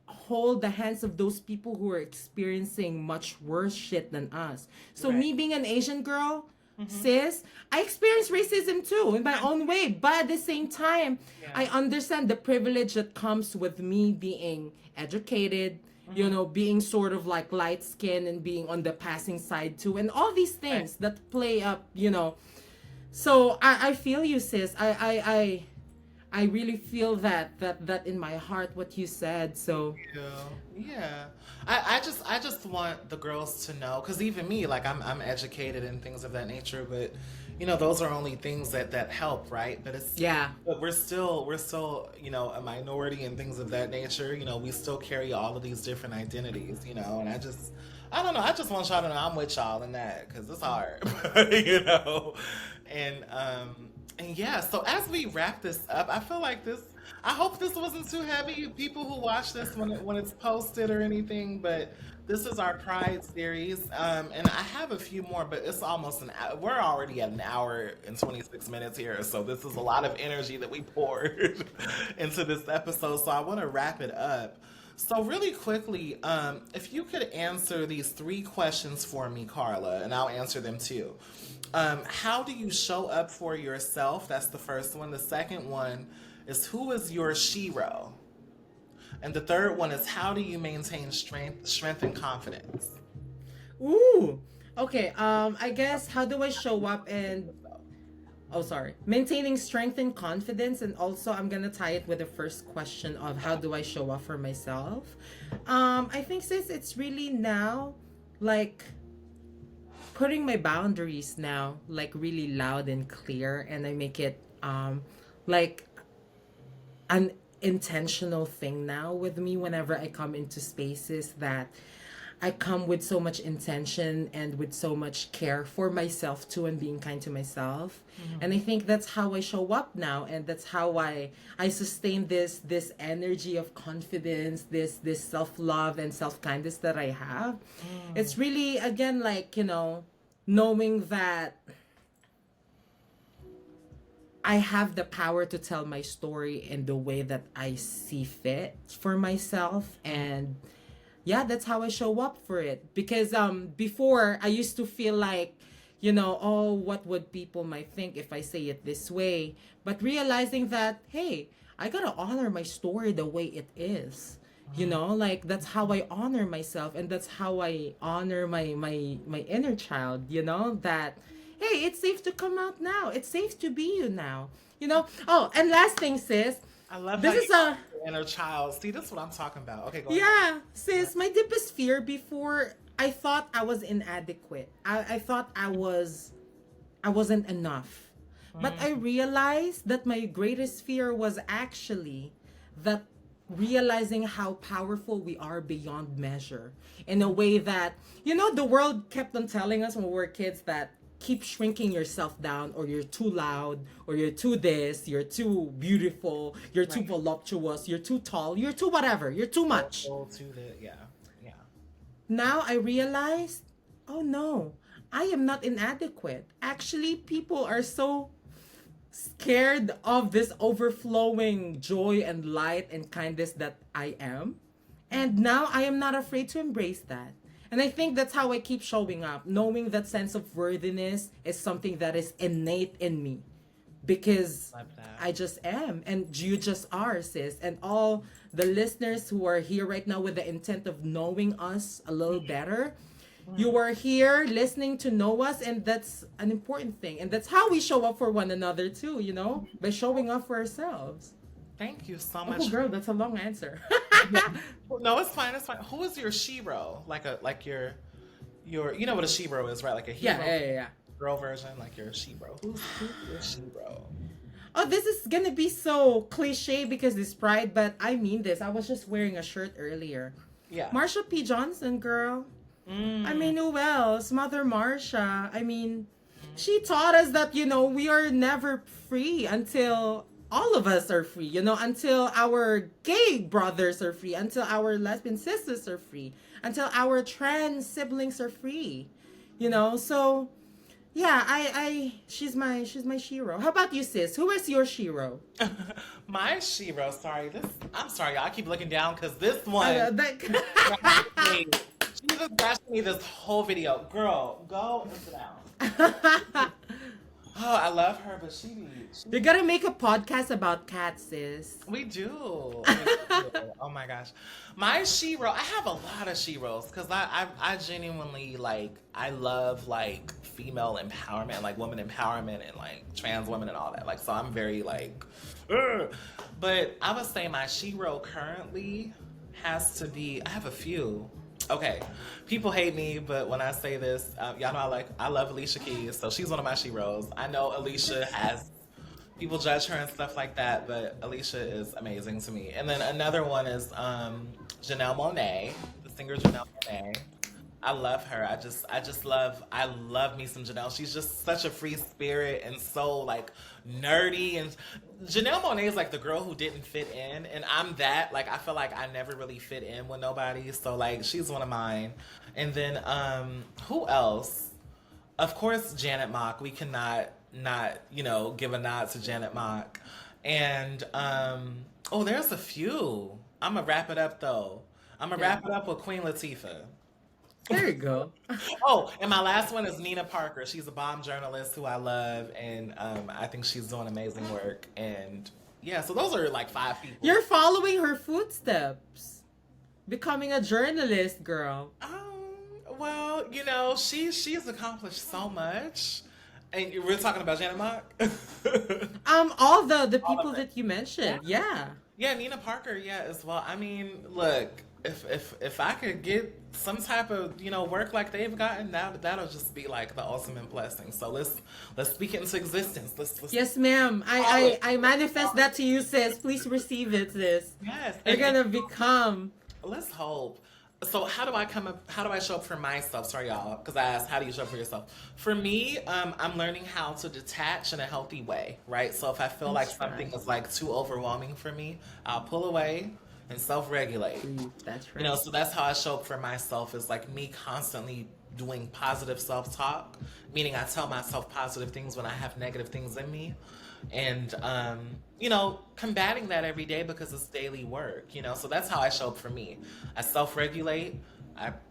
hold the hands of those people who are experiencing much worse shit than us. So Right. me being an Asian girl, Hmm. sis, I experience racism too in my own way, but at the same time, Yeah. I understand the privilege that comes with me being educated, Hmm. being sort of like light skinned and being on the passing side too, and all these Right. things that play up. So I feel you, sis. I really feel that in my heart what you said. So Yeah, yeah. I just want the girls to know, because even me, like I'm educated and things of that nature, but those are only things that help, right? yeah. But we're still a minority and things of that nature. We still carry all of these different identities. And I don't know. I just want y'all to know I'm with y'all in that because it's hard, you know. And yeah. So as we wrap this up, I feel like this. I hope this wasn't too heavy. People who watch this when it's posted or anything, but this is our Pride series, and I have a few more, but it's almost an hour. We're already at an hour and 26 minutes here, so this is a lot of energy that we poured into this episode. So I want to wrap it up. So really quickly, if you could answer these three questions for me, Carla, and I'll answer them too. How do you show up for yourself? That's the first one. The second one is, who is your shero? And the third one is, how do you maintain strength and confidence? Ooh. Okay. I guess how do I show up and maintaining strength and confidence, and also I'm gonna tie it with the first question of how do I show up for myself. I think since it's really now, like putting my boundaries now, like really loud and clear, and I make it like an intentional thing now with me whenever I come into spaces, that I come with so much intention and with so much care for myself too, and being kind to myself. And I think that's how I show up now, and that's how I sustain this energy of confidence, this self-love and self-kindness that I have. It's really, again, like, knowing that I have the power to tell my story in the way that I see fit for myself. And yeah, that's how I show up for it. Because before I used to feel like, oh, what would people might think if I say it this way? But realizing that, hey, I gotta honor my story the way it is. Like that's how I honor myself, and that's how I honor my inner child, that hey, it's safe to come out now. It's safe to be you now. Oh, and last thing, sis. I love how This you is a inner child. See, this is what I'm talking about. Okay, go ahead. yeah, sis, my deepest fear before, I thought I was inadequate. I thought I wasn't enough. But I realized that my greatest fear was actually that realizing how powerful we are beyond measure, in a way that, the world kept on telling us when we were kids that keep shrinking yourself down, or you're too loud, or you're too this, you're too beautiful, you're too voluptuous, you're too tall, you're too whatever, you're too much. Yeah. Now I realized, oh no, I am not inadequate. Actually, people are so scared of this overflowing joy and light and kindness that I am. And now I am not afraid to embrace that. And I think that's how I keep showing up, knowing that sense of worthiness is something that is innate in me. Because I just am, and you just are, sis. And all the listeners who are here right now with the intent of knowing us a little better, you are here listening to know us, and that's an important thing. And that's how we show up for one another too, by showing up for ourselves. Thank you so much. Oh, girl, that's a long answer. No, it's fine. It's fine. Who is your shiro? Like your, you know what a shiro is, right? Like a hero. Yeah. Girl version, like your shiro. Who's your shiro? Oh, this is gonna be so cliche because it's Pride, but I mean this. I was just wearing a shirt earlier. Yeah. Marsha P. Johnson, girl. I mean, who else? Mother Marsha. I mean, she taught us that, we are never free until all of us are free, until our gay brothers are free, until our lesbian sisters are free, until our trans siblings are free, so yeah, she's my shiro. How about you, sis? Who is your shiro? My shiro, I'm sorry, y'all. I keep looking down because this one she just crashed me this whole video. Girl, go and sit down. Oh, I love her, but she You gotta make a podcast about cats, sis. We do. Oh my gosh. My shiro, I have a lot of shiros because I genuinely I love female empowerment, women empowerment, and trans women and all that. So I'm very ugh. But I would say my shiro currently has to be, I have a few. Okay, people hate me, but when I say this, y'all know I love Alicia Keys, so she's one of my shiros. I know Alicia has, people judge her and stuff like that, but Alicia is amazing to me. And then another one is Janelle Monáe, the singer Janelle Monáe. I love her. I love me some Janelle. She's just such a free spirit and so nerdy. And Janelle Monáe is the girl who didn't fit in, and I'm that. I feel like I never really fit in with nobody. So she's one of mine. And then who else? Of course, Janet Mock. We cannot not give a nod to Janet Mock. And there's a few. I'm gonna wrap it up though. I'm gonna wrap it up with Queen Latifah. There you go. Oh, and my last one is Nina Parker. She's a bomb journalist who I love, and I think she's doing amazing work. And yeah, so those are 5 people. You're following her footsteps, becoming a journalist, girl. Well, she's accomplished so much. And we're talking about Janet Mock? All the people that you mentioned, yeah. Yeah, Nina Parker, as well. I mean, look, if I could get some type of work like they've gotten, that'll just be the ultimate blessing. So let's speak it into existence. Let's yes, ma'am. I manifest that to you, sis. Please receive it, sis. Yes, you're gonna become. Let's hope. So how do I show up for myself? Sorry, y'all, because I asked, how do you show up for yourself? For me, I'm learning how to detach in a healthy way, right? So if I feel something is too overwhelming for me, I'll pull away and self-regulate. That's right. So that's how I show up for myself, is me constantly doing positive self-talk, meaning I tell myself positive things when I have negative things in me. And, combating that every day because it's daily work, so that's how I show up for me. I self-regulate.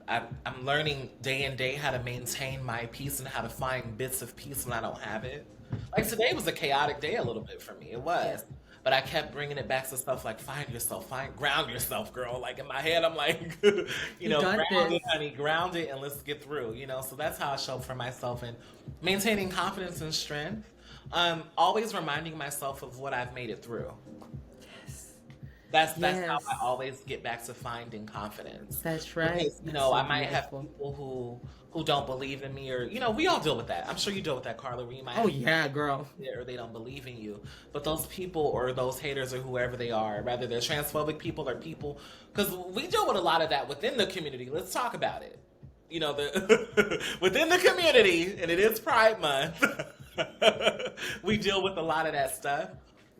I'm learning day in day how to maintain my peace and how to find bits of peace when I don't have it. Today was a chaotic day a little bit for me. It was. Yes. But I kept bringing it back to stuff find yourself, ground yourself, girl. In my head, I'm ground it, honey, ground it, and let's get through, So that's how I show up for myself, and maintaining confidence and strength. Always reminding myself of what I've made it through. Yes. That's how Yes, I always get back to finding confidence. that's right. Because, That's I so might have beautiful. people who don't believe in me, or we all deal with that. I'm sure you deal with that, Carla, where you might Oh have yeah, girl. or they don't believe in you. But those people or those haters or whoever they are, whether they're transphobic people or people, because we deal with a lot of that within the community. Let's talk about it. The within the community, and it is Pride Month. We deal with a lot of that stuff,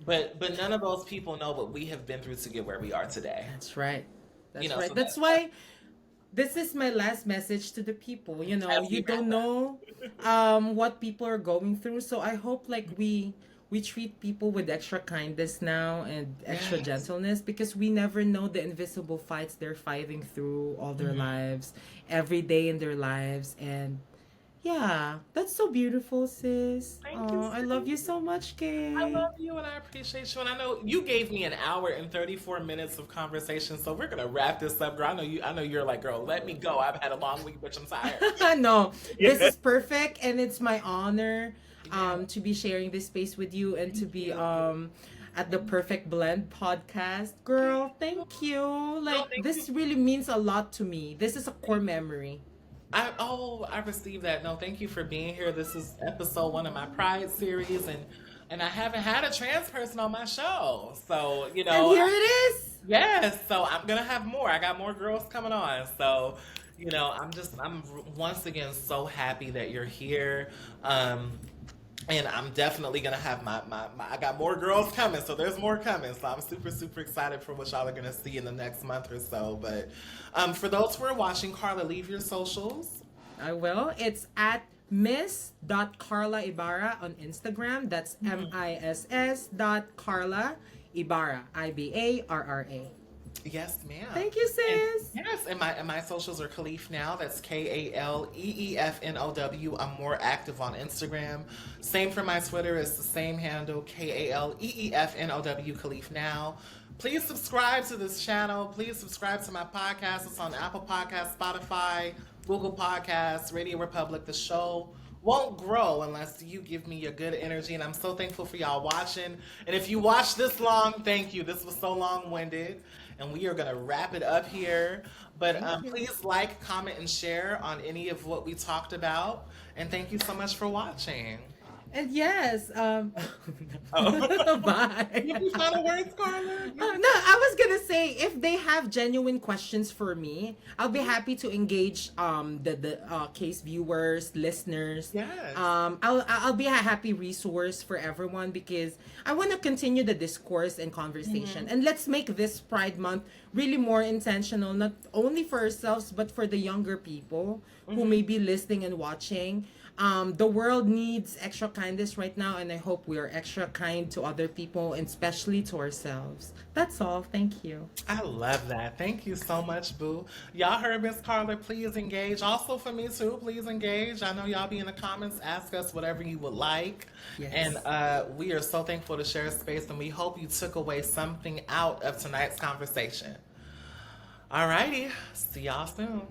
but none of those people know what we have been through to get where we are today. That's right. That's right. So That's that's why this is my last message to the people. as You we wrap don't up. know what people are going through. So I hope like we treat people with extra kindness now and extra Yes. gentleness, because we never know the invisible fights they're fighting through all their Mhm. lives, every day in their lives. And yeah, that's so beautiful, sis. Thank you, Oh, I love sis. you so much, I Kay. love you and I appreciate you. And I know you gave me an hour and 34 minutes of conversation. So we're gonna wrap this up, girl. I know you're like, girl, let me go. I've had a long week, bitch. I'm tired. No, this Yeah. is perfect, and it's my honor Yeah. to be sharing this space with you and to Thank be you. at the Perfect Blend podcast. Girl, thank you. No, Like, thank you. this really means a lot to me. This is a core memory. I received that. No, thank you for being here. This is episode 1 of my Pride series, and I haven't had a trans person on my show. So, And here it is. yes, so I'm gonna have more. I got more girls coming on. So, I'm once again so happy that you're here. And I'm definitely gonna have I got more girls coming, so there's more coming. So I'm super, super excited for what y'all are gonna see in the next month or so. But for those who are watching, Carla, leave your socials. I will. It's at Miss Carla Ibarra on Instagram. That's MISS. Ibarra. IBARRA. Yes, ma'am. Thank you, And sis. yes, and my socials are Khalif now. That's KALEEFNOW. I'm more active on Instagram. Same for my Twitter. It's the same handle, KALEEFNOW, Khalif now. Please subscribe to this channel. Please subscribe to my podcast. It's on Apple Podcasts, Spotify, Google Podcasts, Radio Republic. The show won't grow unless you give me your good energy. And I'm so thankful for y'all watching. And if you watched this long, thank you. This was so long-winded. And we are going to wrap it up here. But Thank you. please like, comment, and share on any of what we talked about. And thank you so much for watching. And yes, Oh. bye. Any final words, Carla? No, I was gonna say, if they have genuine questions for me, I'll be happy to engage the case viewers, listeners. Yes. I'll be a happy resource for everyone, because I want to continue the discourse and conversation, and let's make this Pride Month really more intentional, not only for ourselves but for the younger people who may be listening and watching. The world needs extra kindness right now, and I hope we are extra kind to other people, and especially to ourselves. That's all. Thank you. I love that. Thank you so much, Boo. Y'all heard Miss Carla. Please engage. Also for me too, please engage. I know y'all be in the comments. Ask us whatever you would like. Yes. And we are so thankful to share space, and we hope you took away something out of tonight's conversation. Alrighty. See y'all soon.